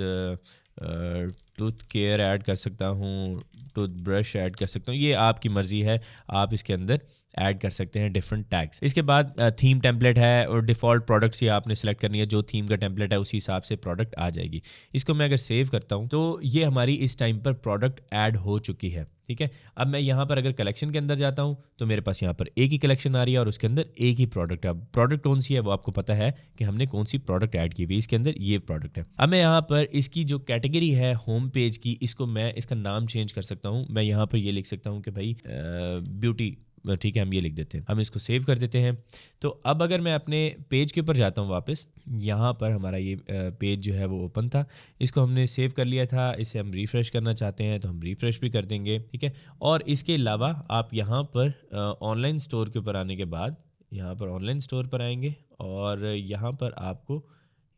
टूथ केयर ऐड कर सकता हूँ, टूथब्रश ऐड कर सकता हूँ, ये आपकी मर्ज़ी है, आप इसके अंदर ऐड कर सकते हैं डिफरेंट टैग्स। इसके बाद थीम टेम्पलेट है और डिफ़ॉल्ट प्रोडक्ट्स ये आपने सेलेक्ट करनी है, जो थीम का टेम्पलेट है उसी हिसाब से प्रोडक्ट आ जाएगी। इसको मैं अगर सेव करता हूँ तो ये हमारी इस टाइम पर प्रोडक्ट ऐड हो चुकी है। ठीक है, अब मैं यहाँ पर अगर कलेक्शन के अंदर जाता हूँ तो मेरे पास यहाँ पर एक ही कलेक्शन आ रही है और उसके अंदर एक ही प्रोडक्ट है। अब प्रोडक्ट कौन सी है वो आपको पता है कि हमने कौन सी प्रोडक्ट ऐड की हुई, इसके अंदर ये प्रोडक्ट है। अब मैं यहाँ पर इसकी जो कैटेगरी है होम पेज की, इसको मैं इसका नाम चेंज कर सकता हूँ। मैं यहाँ पर ये लिख सकता हूँ कि भाई ब्यूटी, ठीक है, हम ये लिख देते हैं। हम इसको सेव कर देते हैं। तो अब अगर मैं अपने पेज के ऊपर जाता हूँ वापस, यहाँ पर हमारा ये पेज जो है वो ओपन था, इसको हमने सेव कर लिया था, इसे हम रिफ़्रेश करना चाहते हैं तो हम रिफ़्रेश भी कर देंगे। ठीक है, और इसके अलावा आप यहाँ पर ऑनलाइन स्टोर के ऊपर आने के बाद यहाँ पर ऑनलाइन स्टोर पर आएंगे और यहाँ पर आपको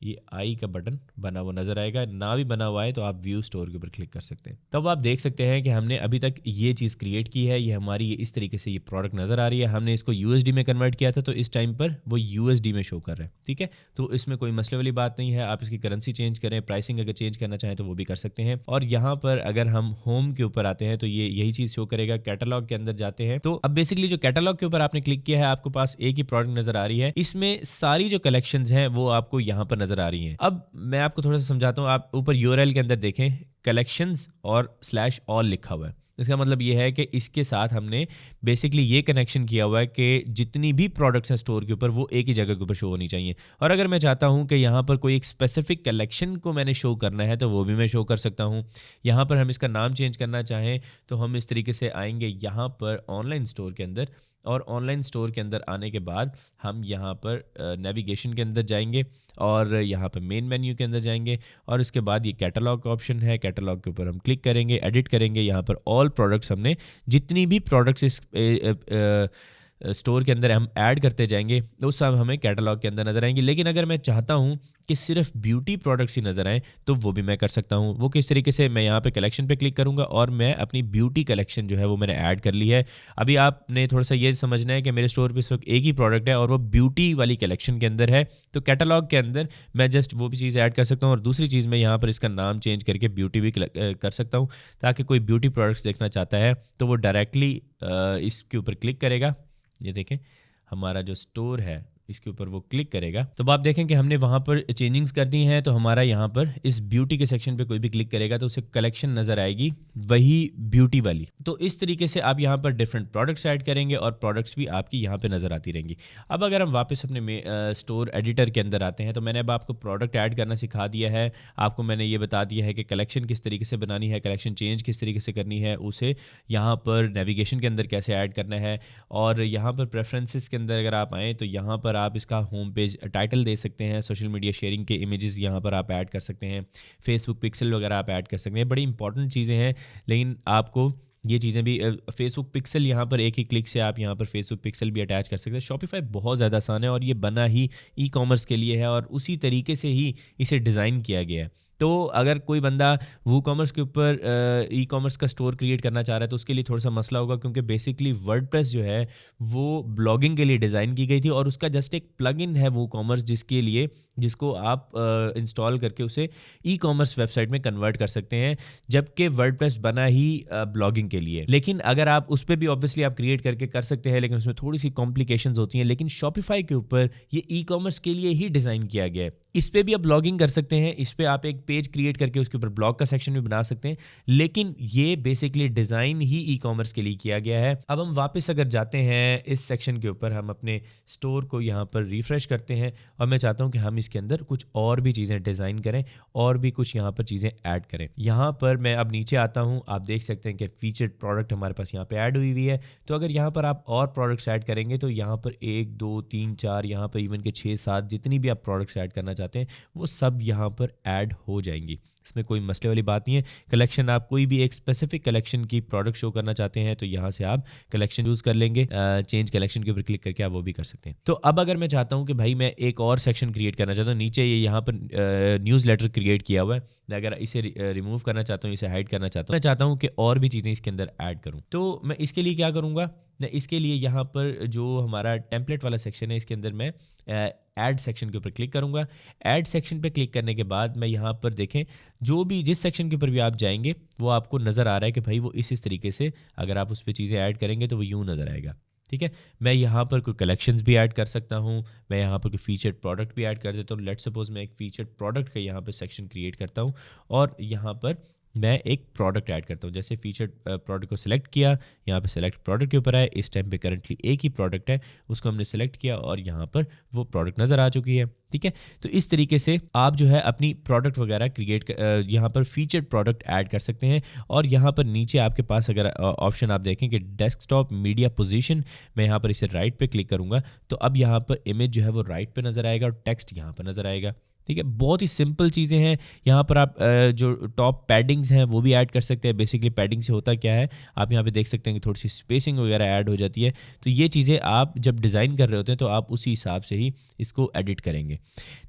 ये आई का बटन बना हुआ नजर आएगा, ना भी बना हुआ है तो आप व्यू स्टोर के ऊपर क्लिक कर सकते हैं। तब आप देख सकते हैं कि हमने अभी तक ये चीज़ क्रिएट की है, ये हमारी ये इस तरीके से ये प्रोडक्ट नज़र आ रही है। हमने इसको यूएसडी में कन्वर्ट किया था तो इस टाइम पर वो यूएसडी में शो कर रहा है, ठीक है। तो इसमें कोई मसले वाली बात नहीं है, आप इसकी करेंसी चेंज करें, प्राइसिंग अगर चेंज करना चाहें तो वो भी कर सकते हैं। और यहाँ पर अगर हम होम के ऊपर आते हैं तो ये यही चीज़ शो करेगा। कैटलॉग के अंदर जाते हैं तो अब बेसिकली जो कैटलॉग के ऊपर आपने क्लिक किया है, आपको पास एक ही प्रोडक्ट नजर आ रही है, इसमें सारी जो कलेक्शंस हैं वो आपको यहाँ पर नजर आ रही हैं। अब मैं आपको थोड़ा सा समझाता हूँ, आप ऊपर यूआरएल के अंदर देखें कलेक्शंस और /all लिखा हुआ है। इसका मतलब ये है कि इसके साथ हमने बेसिकली ये कनेक्शन किया हुआ है कि जितनी भी प्रोडक्ट्स हैं स्टोर के ऊपर वो एक ही जगह के ऊपर शो होनी चाहिए। और अगर मैं चाहता हूँ कि यहाँ पर कोई एक स्पेसिफिक कलेक्शन को मैंने शो करना है तो वो भी मैं शो कर सकता हूँ। यहाँ पर हम इसका नाम चेंज करना चाहें तो हम इस तरीके से आएंगे यहाँ पर ऑनलाइन स्टोर के अंदर, और ऑनलाइन स्टोर के अंदर आने के बाद हम यहाँ पर नेविगेशन के अंदर जाएंगे और यहाँ पर मेन मेन्यू के अंदर जाएंगे और उसके बाद ये कैटलॉग का ऑप्शन है, कैटलॉग के ऊपर हम क्लिक करेंगे, एडिट करेंगे। यहाँ पर ऑल प्रोडक्ट्स, हमने जितनी भी प्रोडक्ट्स इस स्टोर के अंदर हम ऐड करते जाएंगे वो सब हमें कैटलॉग के अंदर नजर आएंगे। लेकिन अगर मैं चाहता हूँ कि सिर्फ ब्यूटी प्रोडक्ट्स ही नजर आएँ तो वो भी मैं कर सकता हूँ। वो किस तरीके से, मैं यहाँ पे कलेक्शन पे क्लिक करूँगा और मैं अपनी ब्यूटी कलेक्शन जो है वो मैंने ऐड कर ली है। अभी आपने थोड़ा सा ये समझना है कि मेरे स्टोर पे इस वक्त एक ही प्रोडक्ट है और वो ब्यूटी वाली कलेक्शन के अंदर है, तो कैटलॉग के अंदर मैं जस्ट वो भी चीज़ ऐड कर सकता हूँ। और दूसरी चीज़ मैं यहाँ पर इसका नाम चेंज करके ब्यूटी भी कर सकता हूँ, ताकि कोई ब्यूटी प्रोडक्ट्स देखना चाहता है तो वो डायरेक्टली इसके ऊपर क्लिक करेगा। ये देखें हमारा जो स्टोर है इसके ऊपर वो क्लिक करेगा तो आप देखें कि हमने वहाँ पर चेंजिंग्स कर दी हैं। तो हमारा यहाँ पर इस ब्यूटी के सेक्शन पे कोई भी क्लिक करेगा तो उसे कलेक्शन नज़र आएगी वही ब्यूटी वाली। तो इस तरीके से आप यहाँ पर डिफरेंट प्रोडक्ट्स ऐड करेंगे और प्रोडक्ट्स भी आपकी यहाँ पे नज़र आती रहेंगी। अब अगर हम वापस अपने स्टोर एडिटर के अंदर आते हैं तो मैंने अब आपको प्रोडक्ट ऐड करना सिखा दिया है। आपको मैंने ये बता दिया है कि कलेक्शन किस तरीके से बनानी है, कलेक्शन चेंज किस तरीके से करनी है, उसे यहाँ पर नेविगेशन के अंदर कैसे ऐड करना है। और यहाँ पर प्रेफरेंसेस के अंदर अगर आप आएँ तो यहाँ पर आप इसका होम पेज टाइटल दे सकते हैं, सोशल मीडिया शेयरिंग के इमेजेस यहाँ पर आप ऐड कर सकते हैं, फेसबुक पिक्सल वगैरह आप ऐड कर सकते हैं। बड़ी इंपॉर्टेंट चीज़ें हैं, लेकिन आपको ये चीज़ें भी फेसबुक पिक्सल यहाँ पर एक ही क्लिक से आप यहाँ पर फेसबुक पिक्सल भी अटैच कर सकते हैं। शॉपिफाई बहुत ज़्यादा आसान है और ये बना ही ई कॉमर्स के लिए है और उसी तरीके से ही इसे डिज़ाइन किया गया है। तो अगर कोई बंदा वो कॉमर्स के ऊपर ई कॉमर्स का स्टोर क्रिएट करना चाह रहा है तो उसके लिए थोड़ा सा मसला होगा, क्योंकि बेसिकली वर्डप्रेस जो है वो ब्लॉगिंग के लिए डिज़ाइन की गई थी और उसका जस्ट एक प्लगइन है वो कॉमर्स जिसको आप इंस्टॉल करके उसे ई कॉमर्स वेबसाइट में कन्वर्ट कर सकते हैं, जबकि वर्डप्रेस बना ही ब्लॉगिंग के लिए। लेकिन अगर आप उस पर भी ऑब्वियसली आप क्रिएट करके कर सकते हैं, लेकिन उसमें थोड़ी सी कॉम्प्लिकेशंस होती हैं। लेकिन शॉपिफाई के ऊपर ये ई कॉमर्स के लिए ही डिज़ाइन किया गया है। इस पर भी आप ब्लॉगिंग कर सकते हैं, इस पर आप एक पेज क्रिएट करके उसके ऊपर ब्लॉग का सेक्शन भी बना सकते हैं, लेकिन ये बेसिकली डिज़ाइन ही ई कॉमर्स के लिए किया गया है। अब हम वापस अगर जाते हैं इस सेक्शन के ऊपर, हम अपने स्टोर को यहाँ पर रिफ्रेश करते हैं और मैं चाहता हूँ कि हम इसके अंदर कुछ और भी चीज़ें डिज़ाइन करें और भी कुछ यहाँ पर चीज़ें ऐड करें। यहाँ पर मैं अब नीचे आता हूँ, आप देख सकते हैं कि फीचर्ड प्रोडक्ट हमारे पास यहाँ पे ऐड हुई हुई है। तो अगर यहाँ पर आप और प्रोडक्ट्स ऐड करेंगे तो यहाँ पर 1 2 3 4 यहाँ पर इवन के 6 7 जितनी भी आप प्रोडक्ट्स ऐड करना चाहते हैं वो सब यहाँ पर ऐड हो जाएंगी। इसमें कोई मसले वाली बात नहीं है। कलेक्शन, आप कोई भी एक स्पेसिफिक कलेक्शन की प्रोडक्ट शो करना चाहते हैं तो यहाँ से आप कलेक्शन यूज़ कर लेंगे, चेंज कलेक्शन के ऊपर क्लिक करके आप वो भी कर सकते हैं। तो अब अगर मैं चाहता हूँ कि भाई मैं एक और सेक्शन क्रिएट करना चाहता हूँ, नीचे ये यहाँ पर न्यूज़लेटर क्रिएट किया हुआ है, अगर इसे रिमूव करना चाहता हूँ, इसे हाइड करना चाहता हूँ, मैं चाहता हूँ कि और भी चीज़ें इसके अंदर ऐड करूँ, तो मैं इसके लिए क्या करूँगा, इसके लिए यहाँ पर जो हमारा टेम्पलेट वाला सेक्शन है इसके अंदर मैं ऐड सेक्शन के ऊपर क्लिक करूँगा। ऐड सेक्शन पे क्लिक करने के बाद मैं यहाँ पर देखें जो भी जिस सेक्शन के ऊपर भी आप जाएंगे वो आपको नज़र आ रहा है कि भाई वो इस तरीके से अगर आप उस पर चीज़ें ऐड करेंगे तो वो यूँ नज़र आएगा। ठीक है, मैं यहाँ पर कोई कलेक्शंस भी ऐड कर सकता हूँ, मैं यहाँ पर कोई फीचर्ड प्रोडक्ट भी ऐड कर देता हूँ। लेट्स सपोज मैं एक फीचर्ड प्रोडक्ट का यहाँ पर सेक्शन क्रिएट करता हूँ और यहाँ पर मैं एक प्रोडक्ट ऐड करता हूँ। जैसे फीचर्ड प्रोडक्ट को सिलेक्ट किया, यहाँ पे सिलेक्ट प्रोडक्ट के ऊपर आए, इस टाइम पे करंटली एक ही प्रोडक्ट है, उसको हमने सिलेक्ट किया और यहाँ पर वो प्रोडक्ट नज़र आ चुकी है। ठीक है, तो इस तरीके से आप जो है अपनी प्रोडक्ट वगैरह क्रिएट यहाँ पर फीचर्ड प्रोडक्ट ऐड कर सकते हैं। और यहाँ पर नीचे आपके पास अगर ऑप्शन आप देखें कि डेस्कटॉप मीडिया पोजीशन, मैं यहाँ पर इसे राइट पे क्लिक करूँगा तो अब यहाँ पर इमेज जो है वो राइट पे नज़र आएगा और टेक्स्ट यहाँ पर नज़र आएगा। ठीक है, बहुत ही सिंपल चीज़ें हैं। यहाँ पर आप जो टॉप पैडिंग्स हैं वो भी ऐड कर सकते हैं। बेसिकली पैडिंग से होता क्या है, आप यहाँ पे देख सकते हैं कि थोड़ी सी स्पेसिंग वगैरह ऐड हो जाती है। तो ये चीज़ें आप जब डिज़ाइन कर रहे होते हैं तो आप उसी हिसाब से ही इसको एडिट करेंगे।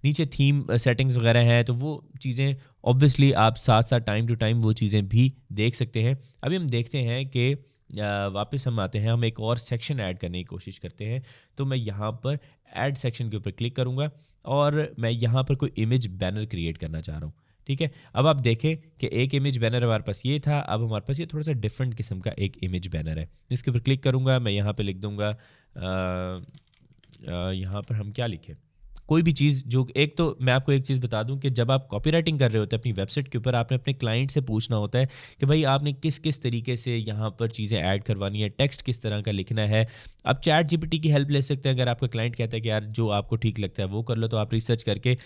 नीचे थीम सेटिंग्स वगैरह हैं, तो वो चीज़ें ऑब्वियसली आप साथ साथ टाइम टू टाइम वो चीज़ें भी देख सकते हैं। अभी हम देखते हैं कि वापस हम आते हैं, हम एक और सेक्शन ऐड करने की कोशिश करते हैं। तो मैं यहाँ पर ऐड सेक्शन के ऊपर क्लिक करूँगा और मैं यहाँ पर कोई इमेज बैनर क्रिएट करना चाह रहा हूँ। ठीक है, अब आप देखें कि एक इमेज बैनर हमारे पास ये था, अब हमारे पास ये थोड़ा सा डिफरेंट किस्म का एक इमेज बैनर है। इसके ऊपर क्लिक करूँगा, मैं यहाँ पे लिख दूँगा यहाँ पर हम क्या लिखें, कोई भी चीज़ जो, एक तो मैं आपको एक चीज़ बता दूं कि जब आप कॉपीराइटिंग कर रहे होते हैं अपनी वेबसाइट के ऊपर, आपने अपने क्लाइंट से पूछना होता है कि भाई आपने किस किस तरीके से यहाँ पर चीज़ें ऐड करवानी है, टेक्स्ट किस तरह का लिखना है। आप चैट जीपीटी की हेल्प ले सकते हैं। अगर आपका क्लाइंट कहता है कि यार जो आपको ठीक लगता है वो कर लो, तो आप रिसर्च करके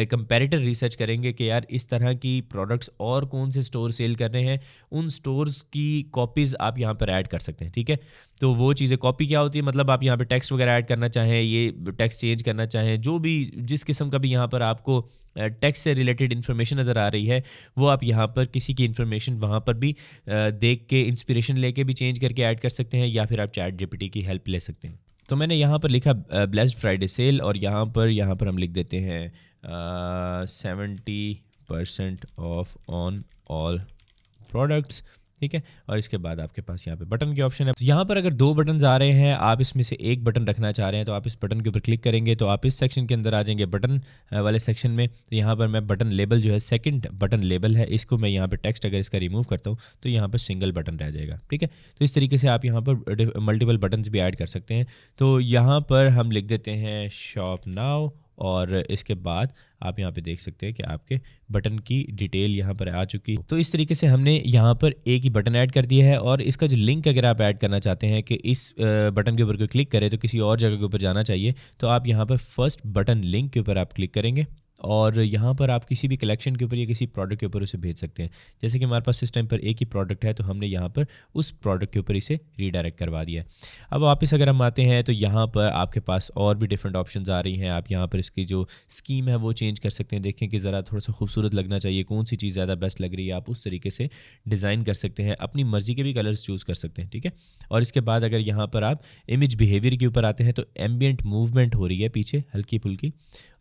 कंपैरेटिव रिसर्च करेंगे कि यार इस तरह की प्रोडक्ट्स और कौन से स्टोर सेल कर रहे हैं, उन स्टोर्स की कॉपीज़ आप यहाँ पर ऐड कर सकते हैं। ठीक है, तो वो चीज़ें, कॉपी क्या होती है, मतलब आप यहाँ पे टेक्स्ट वगैरह ऐड करना चाहें, ये टेक्स्ट चेंज करना चाहें, जो भी जिस किस्म का भी यहाँ पर आपको टेक्स्ट से रिलेटेड इन्फॉर्मेशन नज़र आ रही है, वो आप यहाँ पर किसी की इन्फॉर्मेशन वहाँ पर भी देख के इंस्पिरेशन लेके भी चेंज करके ऐड कर सकते हैं, या फिर आप चैट जीपीटी की हेल्प ले सकते हैं। तो मैंने यहाँ पर लिखा ब्लेस्ड फ्राइडे सेल, और यहाँ पर हम लिख देते हैं 70% ऑफ ऑन ऑल प्रोडक्ट्स। ठीक है, और इसके बाद आपके पास यहाँ पे बटन के ऑप्शन है। तो यहाँ पर अगर दो बटन आ रहे हैं, आप इसमें से एक बटन रखना चाह रहे हैं, तो आप इस बटन के ऊपर क्लिक करेंगे तो आप इस सेक्शन के अंदर आ जाएंगे, बटन वाले सेक्शन में। तो यहाँ पर मैं बटन लेबल जो है, सेकंड बटन लेबल है, इसको मैं यहाँ पर टेक्स्ट अगर इसका रिमूव करता हूँ तो यहाँ पर सिंगल बटन रह जाएगा। ठीक है, तो इस तरीके से आप यहाँ पर मल्टीपल बटन्स भी ऐड कर सकते हैं। तो यहाँ पर हम लिख देते हैं शॉप नाउ, और इसके बाद आप यहाँ पे देख सकते हैं कि आपके बटन की डिटेल यहाँ पर आ चुकी। तो इस तरीके से हमने यहाँ पर एक ही बटन ऐड कर दिया है, और इसका जो लिंक अगर आप ऐड करना चाहते हैं कि इस बटन के ऊपर कोई क्लिक करे तो किसी और जगह के ऊपर जाना चाहिए, तो आप यहाँ पर फर्स्ट बटन लिंक के ऊपर आप क्लिक करेंगे, और यहाँ पर आप किसी भी कलेक्शन के ऊपर या किसी प्रोडक्ट के ऊपर उसे भेज सकते हैं। जैसे कि हमारे पास इस टाइम पर एक ही प्रोडक्ट है, तो हमने यहाँ पर उस प्रोडक्ट के ऊपर इसे रीडायरेक्ट करवा दिया है। अब वापस अगर हम आते हैं तो यहाँ पर आपके पास और भी डिफरेंट ऑप्शंस आ रही हैं। आप यहाँ पर इसकी जो स्कीम है वो चेंज कर सकते हैं। देखें कि ज़रा थोड़ा सा खूबसूरत लगना चाहिए, कौन सी चीज़ ज़्यादा बेस्ट लग रही है, आप उस तरीके से डिज़ाइन कर सकते हैं, अपनी मर्ज़ी के भी कलर्स चूज़ कर सकते हैं। ठीक है, और इसके बाद अगर यहाँ पर आप इमेज बिहेवियर के ऊपर आते हैं, तो एम्बियंट मूवमेंट हो रही है पीछे हल्की फुल्की,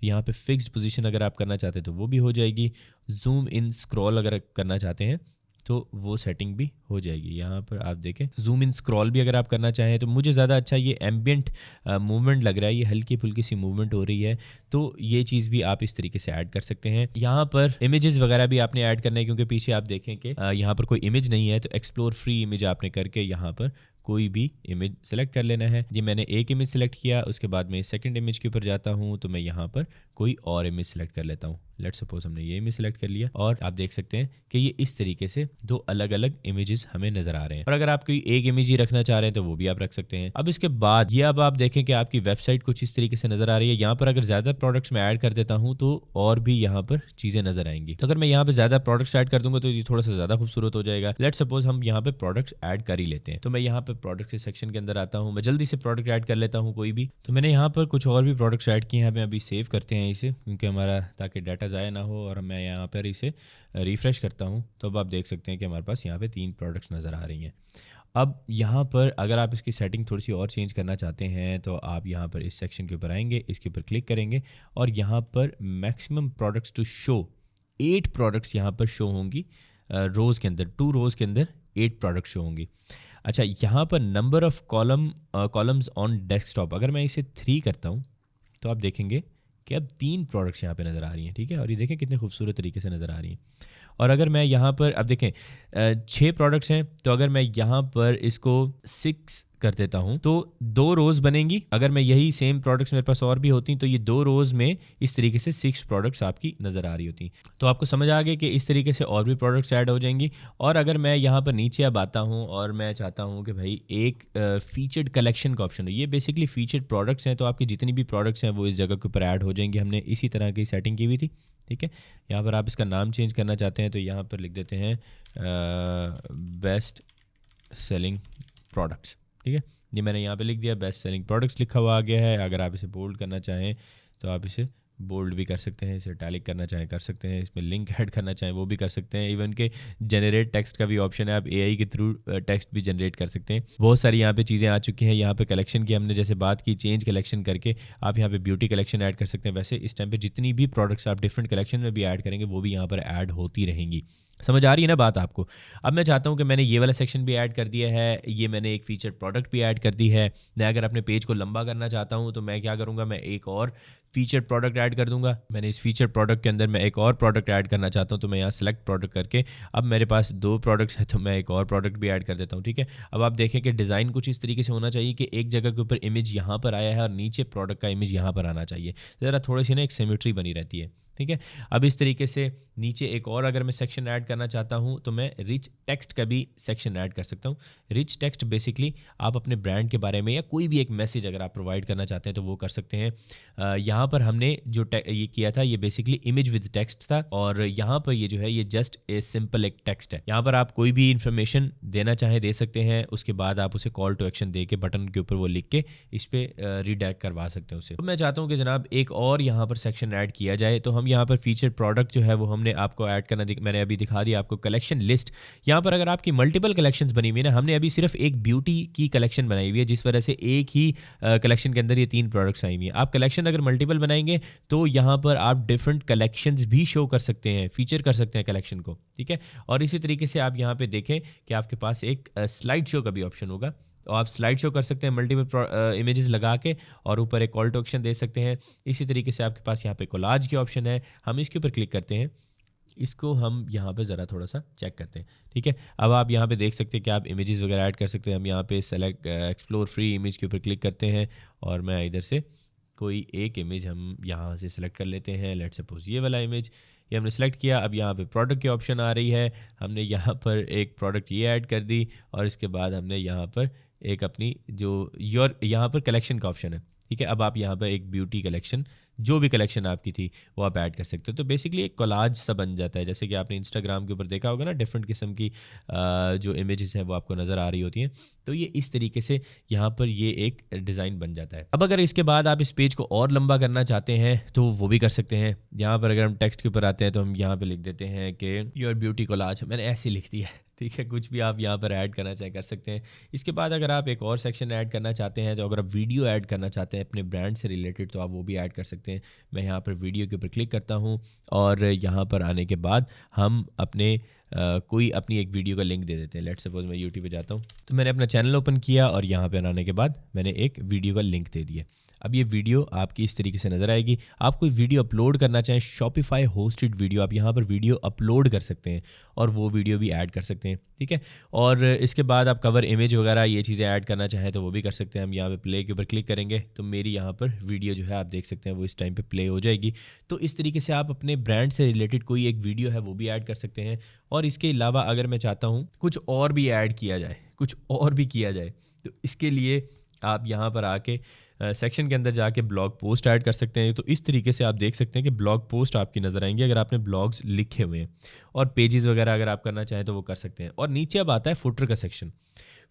यहाँ पे फिक्स्ड पोजीशन अगर आप करना चाहते हैं तो वो भी हो जाएगी। जूम इन स्क्रॉल अगर करना चाहते हैं तो वो सेटिंग भी हो जाएगी। यहाँ पर आप देखें, जूम इन स्क्रॉल भी अगर आप करना चाहें, तो मुझे ज़्यादा अच्छा ये एम्बियंट मूवमेंट लग रहा है, ये हल्की फुल्की सी मूवमेंट हो रही है, तो ये चीज़ भी आप इस तरीके से ऐड कर सकते हैं। यहाँ पर इमेजेस वगैरह भी आपने ऐड करना है, क्योंकि पीछे आप देखें कि यहाँ पर कोई इमेज नहीं है, तो एक्सप्लोर फ्री इमेज आपने करके यहाँ पर कोई भी इमेज सेलेक्ट कर लेना है। ये मैंने एक इमेज सेलेक्ट किया, उसके बाद मैं सेकंड इमेज के ऊपर जाता हूँ, तो मैं यहाँ पर कोई और इमेज सेलेक्ट कर लेता हूँ। लेट्स सपोज हमने ये इमेज सेलेक्ट कर लिया, और आप देख सकते हैं कि ये इस तरीके से दो अलग अलग इमेजेस हमें नजर आ रहे हैं। और अगर आप कोई एक इमेज ही रखना चाह रहे हैं तो वो भी आप रख सकते हैं। अब इसके बाद ये अब आप देखें कि आपकी वेबसाइट कुछ इस तरीके से नजर आ रही है। यहाँ पर अगर ज़्यादा प्रोडक्ट्स मैं ऐड कर देता हूँ तो और भी यहाँ पर चीज़ें नजर आएंगी। तो अगर मैं यहाँ पर ज़्यादा प्रोडक्ट्स ऐड कर दूंगा तो ये थोड़ा सा ज़्यादा खूबसूरत हो जाएगा। लेट्स सपोज हम यहाँ पे प्रोडक्ट्स ऐड कर ही लेते हैं, तो मैं यहाँ पे प्रोडक्ट के सेक्शन के अंदर आता हूँ, मैं जल्दी से प्रोडक्ट ऐड कर लेता हूँ कोई भी। तो मैंने यहाँ पर कुछ और भी प्रोडक्ट्स ऐड किए हैं, हमें अभी सेव करते हैं इसे, क्योंकि हमारा ताकि डाटा ज़ाया ना हो, और मैं यहाँ पर इसे रिफ़्रेश करता हूँ, तो अब आप देख सकते हैं कि हमारे पास यहाँ पे 3 प्रोडक्ट्स नज़र आ रही हैं। अब यहाँ पर अगर आप इसकी सेटिंग थोड़ी सी और चेंज करना चाहते हैं, तो आप यहाँ पर इस सेक्शन के ऊपर आएंगे, इसके ऊपर क्लिक करेंगे, और यहाँ पर maximum products to show 8 products यहाँ पर शो होंगी रोज़ के अंदर, 2 रोज़ के अंदर 8 प्रोडक्ट शो होंगी। अच्छा, यहाँ पर number of columns on desktop, अगर मैं इसे 3 करता हूँ तो आप देखेंगे कि अब 3 प्रोडक्ट्स यहाँ पे नज़र आ रही हैं। ठीक है, और ये देखें कितने खूबसूरत तरीके से नज़र आ रही हैं। और अगर मैं यहाँ पर अब देखें 6 प्रोडक्ट्स हैं, तो अगर मैं यहाँ पर इसको 6 कर देता हूँ तो 2 रोज़ बनेंगी। अगर मैं यही सेम प्रोडक्ट्स मेरे पास और भी होती तो ये 2 रोज़ में इस तरीके से 6 प्रोडक्ट्स आपकी नज़र आ रही होती। तो आपको समझ आ गया कि इस तरीके से और भी प्रोडक्ट्स ऐड हो जाएंगी। और अगर मैं यहाँ पर नीचे अब आता हूँ और मैं चाहता हूँ कि भाई एक फीचर्ड कलेक्शन का ऑप्शन हो, ये बेसिकली फीचर्ड प्रोडक्ट्स हैं, तो आपकी जितनी भी प्रोडक्ट्स हैं वो इस जगह के ऊपर ऐड हो जाएंगी। हमने इसी तरह की सेटिंग की हुई थी। ठीक है, यहाँ पर आप इसका नाम चेंज करना चाहते हैं तो यहाँ पर लिख देते हैं बेस्ट सेलिंग प्रोडक्ट्स। ठीक है, ये मैंने यहाँ पे लिख दिया, बेस्ट सेलिंग प्रोडक्ट्स लिखा हुआ आ गया है। अगर आप इसे बोल्ड करना चाहें तो आप इसे बोल्ड भी कर सकते हैं, इसे इटैलिक करना चाहें कर सकते हैं, इसमें लिंक ऐड करना चाहें वो भी कर सकते हैं। इवन के जनरेट टेक्स्ट का भी ऑप्शन है, आप एआई के थ्रू टेक्स्ट भी जनरेट कर सकते हैं। बहुत सारी यहाँ पे चीज़ें आ चुकी हैं। यहाँ पे कलेक्शन की हमने जैसे बात की, चेंज कलेक्शन करके आप यहाँ पे ब्यूटी कलेक्शन ऐड कर सकते हैं। वैसे इस टाइम पे जितनी भी प्रोडक्ट्स आप डिफरेंट कलेक्शन में भी ऐड करेंगे वो भी यहाँ पर ऐड होती रहेंगी। समझ आ रही है ना बात आपको? अब मैं चाहता हूँ कि मैंने ये वाला सेक्शन भी ऐड कर दिया है, ये मैंने एक फीचर प्रोडक्ट भी ऐड कर दी है। मैं अगर अपने पेज को लंबा करना चाहता हूँ तो मैं क्या करूँगा, मैं एक और फीचर प्रोडक्ट ऐड कर दूंगा। मैंने इस फीचर प्रोडक्ट के अंदर मैं एक और प्रोडक्ट ऐड करना चाहता हूँ तो मैं यहाँ सेलेक्ट प्रोडक्ट करके, अब मेरे पास 2 प्रोडक्ट्स हैं तो मैं एक और प्रोडक्ट भी ऐड कर देता हूँ। ठीक है, अब आप देखें कि डिज़ाइन कुछ इस तरीके से होना चाहिए कि एक जगह के ऊपर इमेज यहाँ पर आया है और नीचे प्रोडक्ट का इमेज यहाँ पर आना चाहिए। ज़रा थोड़ी सी ना एक सिमेट्री बनी रहती है। ठीक है, अब इस तरीके से नीचे एक और अगर मैं सेक्शन ऐड करना चाहता हूँ तो मैं रिच टेक्स्ट का भी सेक्शन ऐड कर सकता हूँ। रिच टेक्स्ट बेसिकली आप अपने ब्रांड के बारे में या कोई भी एक मैसेज अगर आप प्रोवाइड करना चाहते हैं तो वो कर सकते हैं। यहाँ पर हमने जो ये किया था ये बेसिकली इमेज विद टेक्स्ट था, और यहाँ पर ये जो है ये जस्ट ए सिंपल एक टेक्स्ट है। यहाँ पर आप कोई भी इंफॉर्मेशन देना चाहें दे सकते हैं, उसके बाद आप उसे कॉल टू एक्शन दे के बटन के ऊपर वो लिख के इस पर रीडायरेक्ट करवा सकते हैं उसे। तो मैं चाहता हूँ कि जनाब एक और यहाँ पर सेक्शन ऐड किया जाए, तो हम यहाँ पर फीचर प्रोडक्ट जो है वो हमने आपको ऐड करना मैंने अभी दिखा दिया आपको। कलेक्शन लिस्ट, यहाँ पर अगर आपकी मल्टीपल कलेक्शंस बनी हुई है ना, हमने अभी सिर्फ एक ब्यूटी की कलेक्शन बनाई हुई है जिस वजह से एक ही कलेक्शन के अंदर ये 3 प्रोडक्ट्स आई हुई हैं। आप कलेक्शन अगर मल्टीपल बनाएंगे तो यहाँ पर आप डिफरेंट कलेक्शंस भी शो कर सकते हैं, फीचर कर सकते हैं कलेक्शन को। ठीक है, और इसी तरीके से आप यहाँ पे देखें कि आपके पास एक स्लाइड शो का भी ऑप्शन होगा, तो आप स्लाइड शो कर सकते हैं मल्टीपल इमेजेस लगा के और ऊपर एक कॉल टू एक्शन दे सकते हैं। इसी तरीके से आपके पास यहाँ पे कोलाज के ऑप्शन है, हम इसके ऊपर क्लिक करते हैं, इसको हम यहाँ पे ज़रा थोड़ा सा चेक करते हैं। ठीक है, अब आप यहाँ पे देख सकते हैं कि आप इमेजेस वगैरह ऐड कर सकते हैं। हम यहाँ पे सेलेक्ट एक्सप्लोर फ्री इमेज के ऊपर क्लिक करते हैं और मैं इधर से कोई एक इमेज हम यहाँ से सिलेक्ट कर लेते हैं। लेट्स सपोज ये वाला इमेज, ये हमने सेलेक्ट किया। अब यहाँ पे प्रोडक्ट की ऑप्शन आ रही है, हमने यहाँ पर एक प्रोडक्ट ये ऐड कर दी और इसके बाद हमने यहाँ पर एक अपनी जो यहाँ पर कलेक्शन का ऑप्शन है। ठीक है, अब आप यहाँ पर एक ब्यूटी कलेक्शन, जो भी कलेक्शन आपकी थी वो आप ऐड कर सकते हो। तो बेसिकली एक कोलाज सा बन जाता है, जैसे कि आपने इंस्टाग्राम के ऊपर देखा होगा ना, डिफरेंट किस्म की जो इमेजेस हैं वो आपको नज़र आ रही होती हैं। तो ये इस तरीके से यहाँ पर ये एक डिज़ाइन बन जाता है। अब अगर इसके बाद आप इस पेज को और लंबा करना चाहते हैं तो वो भी कर सकते हैं। यहाँ पर अगर हम टेक्स्ट के ऊपर आते हैं तो हम यहाँ पर लिख देते हैं कि योर ब्यूटी कोलाज, मैंने ऐसे लिख दिया है। ठीक है, कुछ भी आप यहाँ पर ऐड करना चाहे कर सकते हैं। इसके बाद अगर आप एक और सेक्शन ऐड करना चाहते हैं, तो अगर आप वीडियो ऐड करना चाहते हैं अपने ब्रांड से रिलेटेड तो आप वो भी ऐड कर सकते हैं। मैं यहाँ पर वीडियो के ऊपर क्लिक करता हूँ और यहाँ पर आने के बाद हम अपने कोई अपनी एक वीडियो का लिंक दे देते हैं। लेट्स सपोज मैं यूट्यूब पे जाता हूँ, तो मैंने अपना चैनल ओपन किया और यहाँ पर आने के बाद मैंने एक वीडियो का लिंक दे दिया। अब ये वीडियो आपकी इस तरीके से नज़र आएगी। आप कोई वीडियो अपलोड करना चाहें, शॉपिफाई होस्टेड वीडियो, आप यहाँ पर वीडियो अपलोड कर सकते हैं और वो वीडियो भी ऐड कर सकते हैं। ठीक है, और इसके बाद आप कवर इमेज वगैरह ये चीज़ें ऐड करना चाहें तो वो भी कर सकते हैं। हम यहाँ पे प्ले के ऊपर क्लिक करेंगे तो मेरी यहाँ पर वीडियो जो है आप देख सकते हैं वो इस टाइम पे प्ले हो जाएगी। तो इस तरीके से आप अपने ब्रांड से रिलेटेड कोई एक वीडियो है वो भी ऐड कर सकते हैं। और इसके अलावा अगर मैं चाहता हूँ कुछ और भी ऐड किया जाए, कुछ और भी किया जाए, तो इसके लिए आप यहाँ पर आके सेक्शन के अंदर जाके ब्लॉग पोस्ट ऐड कर सकते हैं। तो इस तरीके से आप देख सकते हैं कि ब्लॉग पोस्ट आपकी नज़र आएंगी अगर आपने ब्लॉग्स लिखे हुए हैं, और पेजेस वगैरह अगर आप करना चाहें तो वो कर सकते हैं। और नीचे अब आता है फुटर का सेक्शन।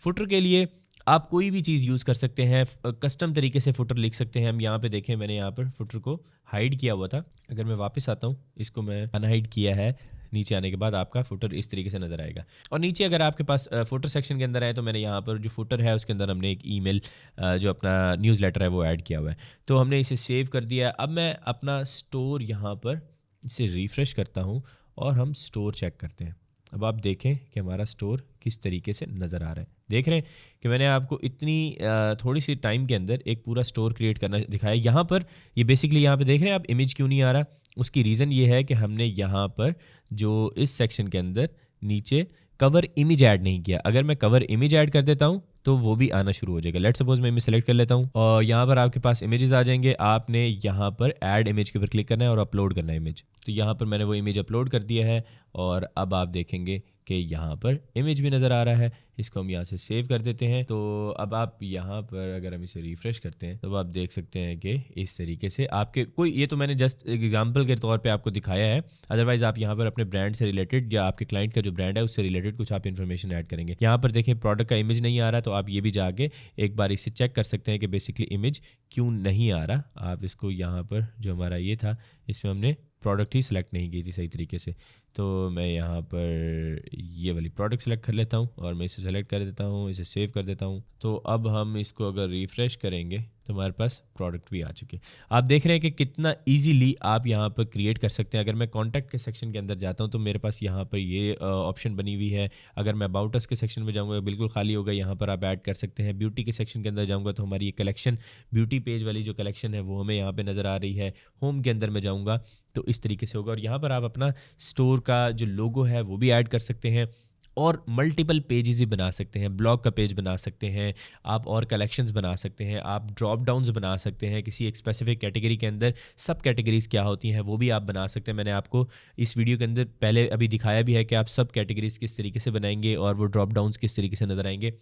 फुटर के लिए आप कोई भी चीज़ यूज़ कर सकते हैं, कस्टम तरीके से फुटर लिख सकते हैं। हम यहाँ पे देखें, मैंने यहाँ पर फुटर को हाइड किया हुआ था। अगर मैं वापस आता हूँ, इसको मैं अनहाइड किया है। नीचे आने के बाद आपका फुटर इस तरीके से नज़र आएगा। और नीचे अगर आपके पास फुटर सेक्शन के अंदर है तो मैंने यहाँ पर जो फुटर है उसके अंदर हमने एक ईमेल जो अपना न्यूज़लेटर है वो ऐड किया हुआ है, तो हमने इसे सेव कर दिया। अब मैं अपना स्टोर यहाँ पर इसे रिफ़्रेश करता हूँ और हम स्टोर चेक करते हैं। अब आप देखें कि हमारा स्टोर किस तरीके से नज़र आ रहा है। देख रहे हैं कि मैंने आपको इतनी थोड़ी सी टाइम के अंदर एक पूरा स्टोर क्रिएट करना दिखाया। यहाँ पर ये बेसिकली यहाँ पे देख रहे हैं आप, इमेज क्यों नहीं आ रहा, उसकी रीज़न ये है कि हमने यहाँ पर जो इस सेक्शन के अंदर नीचे कवर इमेज ऐड नहीं किया। अगर मैं कवर इमेज ऐड कर देता हूँ तो वो भी आना शुरू हो जाएगा। लेट्स सपोज मैं इमेज सेलेक्ट कर लेता हूँ और यहाँ पर आपके पास इमेजेस आ जाएंगे। आपने यहाँ पर ऐड इमेज के ऊपर क्लिक करना है और अपलोड करना है इमेज। तो यहाँ पर मैंने वो इमेज अपलोड कर दिया है और अब आप देखेंगे कि यहाँ पर इमेज भी नज़र आ रहा है। इसको हम यहाँ से सेव कर देते हैं। तो अब आप यहाँ पर अगर हम इसे रिफ़्रेश करते हैं तो आप देख सकते हैं कि इस तरीके से आपके कोई, ये तो मैंने जस्ट एग्जांपल के तौर पे आपको दिखाया है, अदरवाइज़ आप यहाँ पर अपने ब्रांड से रिलेटेड या आपके क्लाइंट का जो ब्रांड है उससे रिलेटेड कुछ आप इन्फॉर्मेशन ऐड करेंगे। यहाँ पर देखें प्रोडक्ट का इमेज नहीं आ रहा, तो आप ये भी जाके एक बार इसे चेक कर सकते हैं कि बेसिकली इमेज क्यों नहीं आ रहा। आप इसको यहाँ पर जो हमारा ये था इसमें हमने प्रोडक्ट ही सिलेक्ट नहीं की थी सही तरीके से, तो मैं यहाँ पर ये वाली प्रोडक्ट सेलेक्ट कर लेता हूँ और मैं इसे सेलेक्ट कर देता हूँ, इसे सेव कर देता हूँ। तो अब हम इसको अगर रिफ़्रेश करेंगे तो हमारे पास प्रोडक्ट भी आ चुके हैं। आप देख रहे हैं कि कितना इजीली आप यहाँ पर क्रिएट कर सकते हैं। अगर मैं कॉन्टैक्ट के सेक्शन के अंदर जाता हूँ तो मेरे पास यहाँ पर ये ऑप्शन बनी हुई है। अगर मैं अबाउट अस के सेक्शन में जाऊँगा बिल्कुल खाली होगा, यहाँ पर आप ऐड कर सकते हैं। ब्यूटी के सेक्शन के अंदर जाऊँगा तो हमारी ये कलेक्शन, ब्यूटी पेज वाली जो कलेक्शन है वो हमें यहाँ पर नज़र आ रही है। होम के अंदर मैं जाऊँगा तो इस तरीके से होगा, और यहाँ पर आप अपना स्टोर का जो लोगो है वो भी ऐड कर सकते हैं और मल्टीपल पेजेस ही बना सकते हैं। ब्लॉग का पेज बना सकते हैं आप, और कलेक्शंस बना सकते हैं आप, ड्रॉप डाउन्स बना सकते हैं किसी एक स्पेसिफिक कैटेगरी के अंदर। सब कैटेगरीज़ क्या होती हैं वो भी आप बना सकते हैं। मैंने आपको इस वीडियो के अंदर पहले अभी दिखाया भी है कि आप सब कैटेगरीज़ किस तरीके से बनाएंगे और वो ड्रॉप डाउन्स किस तरीके से नज़र आएंगे,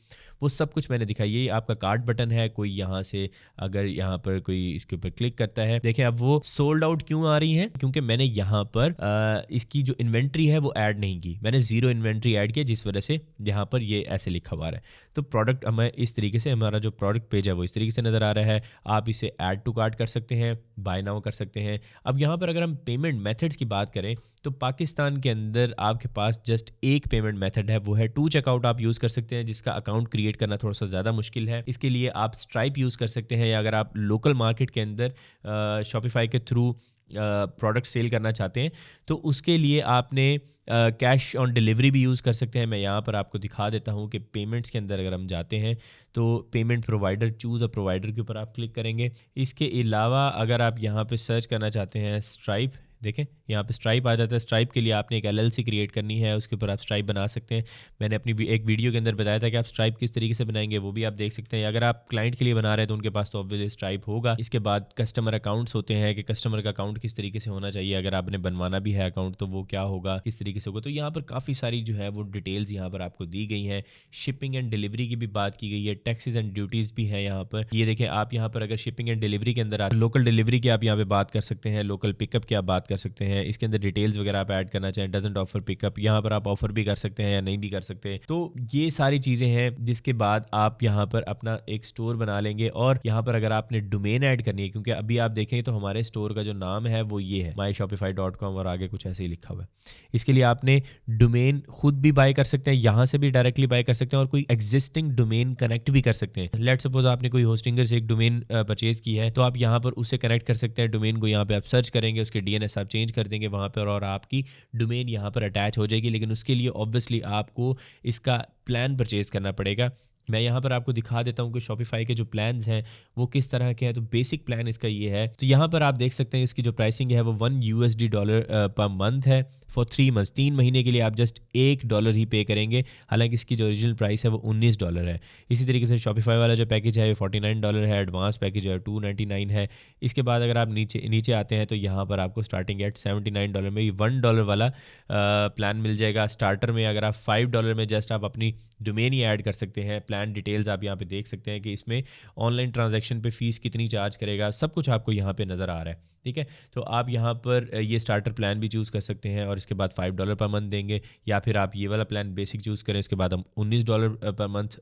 वो सब कुछ मैंने दिखाई। ये आपका कार्ट बटन है, कोई यहाँ से अगर यहाँ पर कोई इसके ऊपर क्लिक करता है, देखें अब वो सोल्ड आउट क्यों आ रही है, क्योंकि मैंने यहाँ पर इसकी जो इन्वेंट्री है वो ऐड नहीं की, मैंने ज़ीरो इन्वेंट्री ऐड की, जिस वजह से यहाँ पर ये ऐसे लिखा हुआ है। तो प्रोडक्ट हमें इस तरीके से, हमारा जो प्रोडक्ट पेज है वो इस तरीके से नज़र आ रहा है। आप इसे ऐड टू कार्ट कर सकते हैं, बाय नाउ कर सकते हैं। अब यहाँ पर अगर हम पेमेंट मेथड्स की बात करें तो पाकिस्तान के अंदर आपके पास जस्ट एक पेमेंट मेथड है, वो है टू चेकआउट आप यूज़ कर सकते हैं, जिसका अकाउंट क्रिएट करना थोड़ा सा ज़्यादा मुश्किल है। इसके लिए आप स्ट्राइप यूज़ कर सकते हैं, या अगर आप लोकल मार्केट के अंदर शॉपिफाई के थ्रू प्रोडक्ट सेल करना चाहते हैं तो उसके लिए आपने कैश ऑन डिलीवरी भी यूज़ कर सकते हैं। मैं यहाँ पर आपको दिखा देता हूँ कि पेमेंट्स के अंदर अगर हम जाते हैं तो पेमेंट प्रोवाइडर, चूज़ अ प्रोवाइडर के ऊपर आप क्लिक करेंगे। इसके अलावा अगर आप यहाँ पे सर्च करना चाहते हैं स्ट्राइप, देखें यहाँ पे स्ट्राइप आ जाता है। स्ट्राइप के लिए आपने एक LLC क्रिएट करनी है, उसके ऊपर आप स्ट्राइप बना सकते हैं। मैंने अपनी एक वीडियो के अंदर बताया था कि आप स्ट्राइप किस तरीके से बनाएंगे, वो भी आप देख सकते हैं। अगर आप क्लाइंट के लिए बना रहे हैं तो उनके पास तो ऑब्वियसली स्ट्राइप होगा। इसके बाद कस्टमर अकाउंट्स होते हैं कि कस्टमर का अकाउंट किस तरीके से होना चाहिए, अगर आपने बनवाना भी है अकाउंट तो वो क्या होगा, किस तरीके से होगा। तो यहाँ पर काफ़ी सारी जो है वो डिटेल्स यहाँ पर आपको दी गई हैं। शिपिंग एंड डिलीवरी की भी बात की गई है, टैक्सेस एंड ड्यूटीज़ भी हैं यहाँ पर। ये देखें आप यहाँ पर अगर शिपिंग एंड डिलीवरी के अंदर लोकल डिलीवरी की आप यहाँ पे बात कर सकते हैं, लोकल पिकअप की आप बात कर सकते हैं। इसके अंदर डिटेल्स वगैरह आप ऐड करना चाहें, डजंट ऑफर पिकअप, यहाँ पर आप ऑफर भी कर सकते हैं या नहीं भी कर सकते। तो ये सारी चीज़ें हैं, जिसके बाद आप यहाँ पर अपना एक स्टोर बना लेंगे। और यहाँ पर अगर आपने डोमेन ऐड करनी है, क्योंकि अभी आप देखें तो हमारे स्टोर का जो नाम है वो ये है myshopify.com और आगे कुछ ऐसे ही लिखा हुआ है। इसके लिए आपने डोमेन खुद भी बाय कर सकते हैं, यहाँ से भी डायरेक्टली बाय कर सकते हैं और कोई एग्जिस्टिंग डोमेन कनेक्ट भी कर सकते हैं। लेट्स सपोज आपने कोई होस्टिंगर से एक डोमेन परचेज की है तो आप यहाँ पर उसे कनेक्ट कर सकते हैं। डोमेन को यहाँ पे आप सर्च करेंगे, उसके DNS आप चेंज कर देंगे वहाँ पर और आपकी डोमेन यहाँ पर अटैच हो जाएगी। लेकिन उसके लिए ऑब्वियसली आपको इसका प्लान परचेज करना पड़ेगा। मैं यहाँ पर आपको दिखा देता हूँ कि शॉपिफाई के जो प्लान्स हैं वो किस तरह के हैं। तो बेसिक प्लान इसका ये है, तो यहाँ पर आप देख सकते हैं इसकी जो प्राइसिंग है वो $1 पर मंथ है फॉर 3 मंथ्स। 3 महीने के लिए आप जस्ट $1 ही पे करेंगे, हालांकि इसकी जो ओरिजिनल प्राइस है वो $19 है। इसी तरीके से शॉपिफाई वाला जो पैकेज है वो $49 है, एडवांस पैकेज जो है $299 है। इसके बाद अगर आप नीचे आते हैं तो यहाँ पर आपको स्टार्टिंग एट $79 में $1 वाला प्लान मिल जाएगा। स्टार्टर में अगर आप $5 में जस्ट आप अपनी डोमेन ही ऐड कर सकते हैं। प्लान डिटेल्स आप यहाँ पे देख सकते हैं कि इसमें ऑनलाइन ट्रांजैक्शन पे फ़ीस कितनी चार्ज करेगा, सब कुछ आपको यहाँ पे नज़र आ रहा है। ठीक है, तो आप यहाँ पर ये स्टार्टर प्लान भी चूज़ कर सकते हैं और इसके बाद $5 पर मंथ देंगे, या फिर आप ये वाला प्लान बेसिक चूज़ करें, इसके बाद हम $19 पर मंथ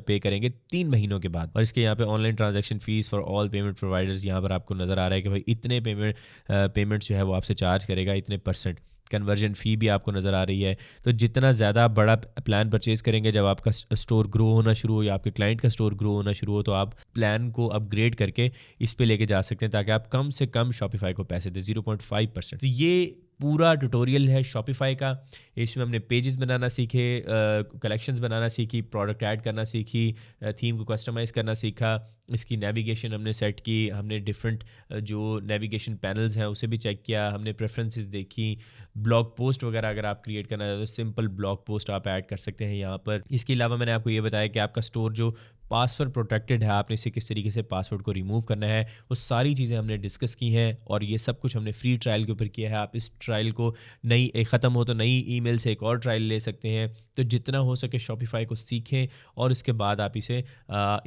पे करेंगे 3 महीनों के बाद। और इसके यहाँ पे online transaction fees for all payment providers यहाँ पर आपको नज़र आ रहा है कि भाई इतने पेमेंट्स जो है वो आपसे चार्ज करेगा, इतने %। कन्वर्जन फ़ी भी आपको नज़र आ रही है। तो जितना ज़्यादा बड़ा प्लान परचेज़ करेंगे, जब आपका स्टोर ग्रो होना शुरू हो या आपके क्लाइंट का स्टोर ग्रो होना शुरू हो, तो आप प्लान को अपग्रेड करके इस पे लेके जा सकते हैं ताकि आप कम से कम शॉपिफाई को पैसे दें, 0.5%। तो ये पूरा ट्यूटोरियल है शॉपिफाई का। इसमें हमने पेजेस बनाना सीखे, कलेक्शंस बनाना सीखी, प्रोडक्ट ऐड करना सीखी, थीम को कस्टमाइज़ करना सीखा, इसकी नेविगेशन हमने सेट की, हमने डिफरेंट जो नेविगेशन पैनल्स हैं उसे भी चेक किया, हमने प्रेफरेंसेस देखी। ब्लॉग पोस्ट वगैरह अगर आप क्रिएट करना चाहते हो तो सिंपल ब्लॉग पोस्ट आप ऐड कर सकते हैं यहाँ पर। इसके अलावा मैंने आपको ये बताया कि आपका स्टोर जो पासवर्ड प्रोटेक्टेड है, आपने इसे किस तरीके से पासवर्ड को रिमूव करना है, वो सारी चीज़ें हमने डिस्कस की हैं और ये सब कुछ हमने फ्री ट्रायल के ऊपर किया है। आप इस ट्रायल को ख़त्म हो तो नई ईमेल से एक और ट्रायल ले सकते हैं। तो जितना हो सके शॉपिफाई को सीखें और इसके बाद आप इसे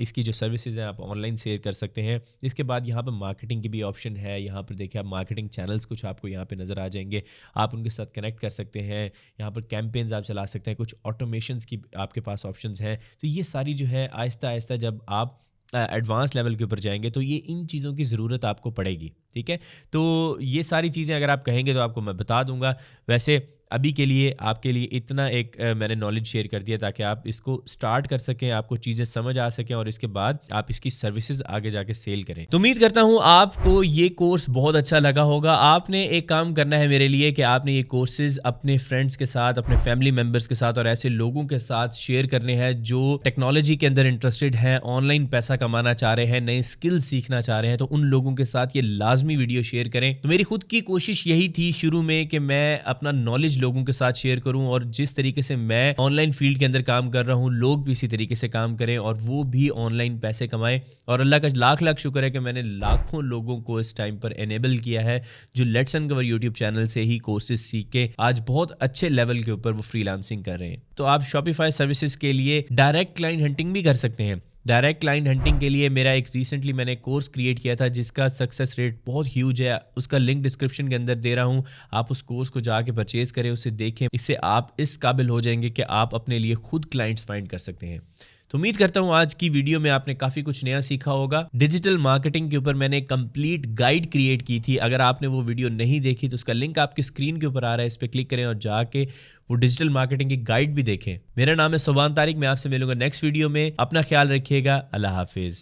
इसकी जो सर्विसेज हैं आप ऑनलाइन शेयर कर सकते हैं। इसके बाद यहाँ पर मार्केटिंग की भी ऑप्शन है। यहाँ पर देखिए आप मार्केटिंग चैनल्स कुछ आपको यहाँ पे नज़र आ जाएंगे, आप उनके साथ कनेक्ट कर सकते हैं। यहाँ पर कैंपेन्स आप चला सकते हैं, कुछ ऑटोमेशंस की आपके पास ऑप्शंस हैं। तो ये सारी जो है आहिस्ता आहिस्ता जब आप एडवांस लेवल के ऊपर जाएंगे तो ये इन चीज़ों की ज़रूरत आपको पड़ेगी। ठीक है, तो ये सारी चीज़ें अगर आप कहेंगे तो आपको मैं बता दूंगा। वैसे अभी के लिए आपके लिए इतना एक मैंने नॉलेज शेयर कर दिया ताकि आप इसको स्टार्ट कर सकें, आपको चीज़ें समझ आ सकें और इसके बाद आप इसकी सर्विसेज आगे जाके सेल करें। तो उम्मीद करता हूँ आपको ये कोर्स बहुत अच्छा लगा होगा। आपने एक काम करना है मेरे लिए कि आपने ये कोर्सेज अपने फ्रेंड्स के साथ, अपने फैमिली मेम्बर्स के साथ और ऐसे लोगों के साथ शेयर करने हैं जो टेक्नोलॉजी के अंदर इंटरेस्टेड हैं, ऑनलाइन पैसा कमाना चाह रहे हैं, नए स्किल सीखना चाह रहे हैं। तो उन लोगों के साथ ये लाजमी वीडियो शेयर करें। तो मेरी खुद की कोशिश यही थी शुरू में कि मैं अपना नॉलेज लोगों के साथ शेयर करूं और जिस तरीके से मैं ऑनलाइन फील्ड के अंदर काम कर रहा हूं लोग भी इसी तरीके से काम करें और वो भी ऑनलाइन पैसे कमाएं। और अल्लाह का लाख लाख शुक्र है कि मैंने लाखों लोगों को इस टाइम पर एनेबल किया है जो लेट्स अनकवर यूट्यूब चैनल से ही कोर्सेज सीख के आज बहुत अच्छे लेवल के ऊपर वो फ्रीलांसिंग कर रहे हैं। तो आप शॉपिफाई सर्विसेज के लिए डायरेक्ट क्लाइंट हंटिंग भी कर सकते हैं। डायरेक्ट क्लाइंट हंटिंग के लिए मेरा एक रिसेंटली मैंने कोर्स क्रिएट किया था जिसका सक्सेस रेट बहुत ह्यूज है, उसका लिंक डिस्क्रिप्शन के अंदर दे रहा हूँ। आप उस कोर्स को जाके परचेज करें, उसे देखें, इससे आप इस काबिल हो जाएंगे कि आप अपने लिए खुद क्लाइंट्स फाइंड कर सकते हैं। तो उम्मीद करता हूँ आज की वीडियो में आपने काफ़ी कुछ नया सीखा होगा। डिजिटल मार्केटिंग के ऊपर मैंने एक कंप्लीट गाइड क्रिएट की थी, अगर आपने वो वीडियो नहीं देखी तो उसका लिंक आपकी स्क्रीन के ऊपर आ रहा है, इस पर क्लिक करें और जाके वो डिजिटल मार्केटिंग की गाइड भी देखें। मेरा नाम है सुभान तारिक, मैं आपसे मिलूंगा नेक्स्ट वीडियो में। अपना ख्याल रखिएगा, अल्लाह हाफिज़।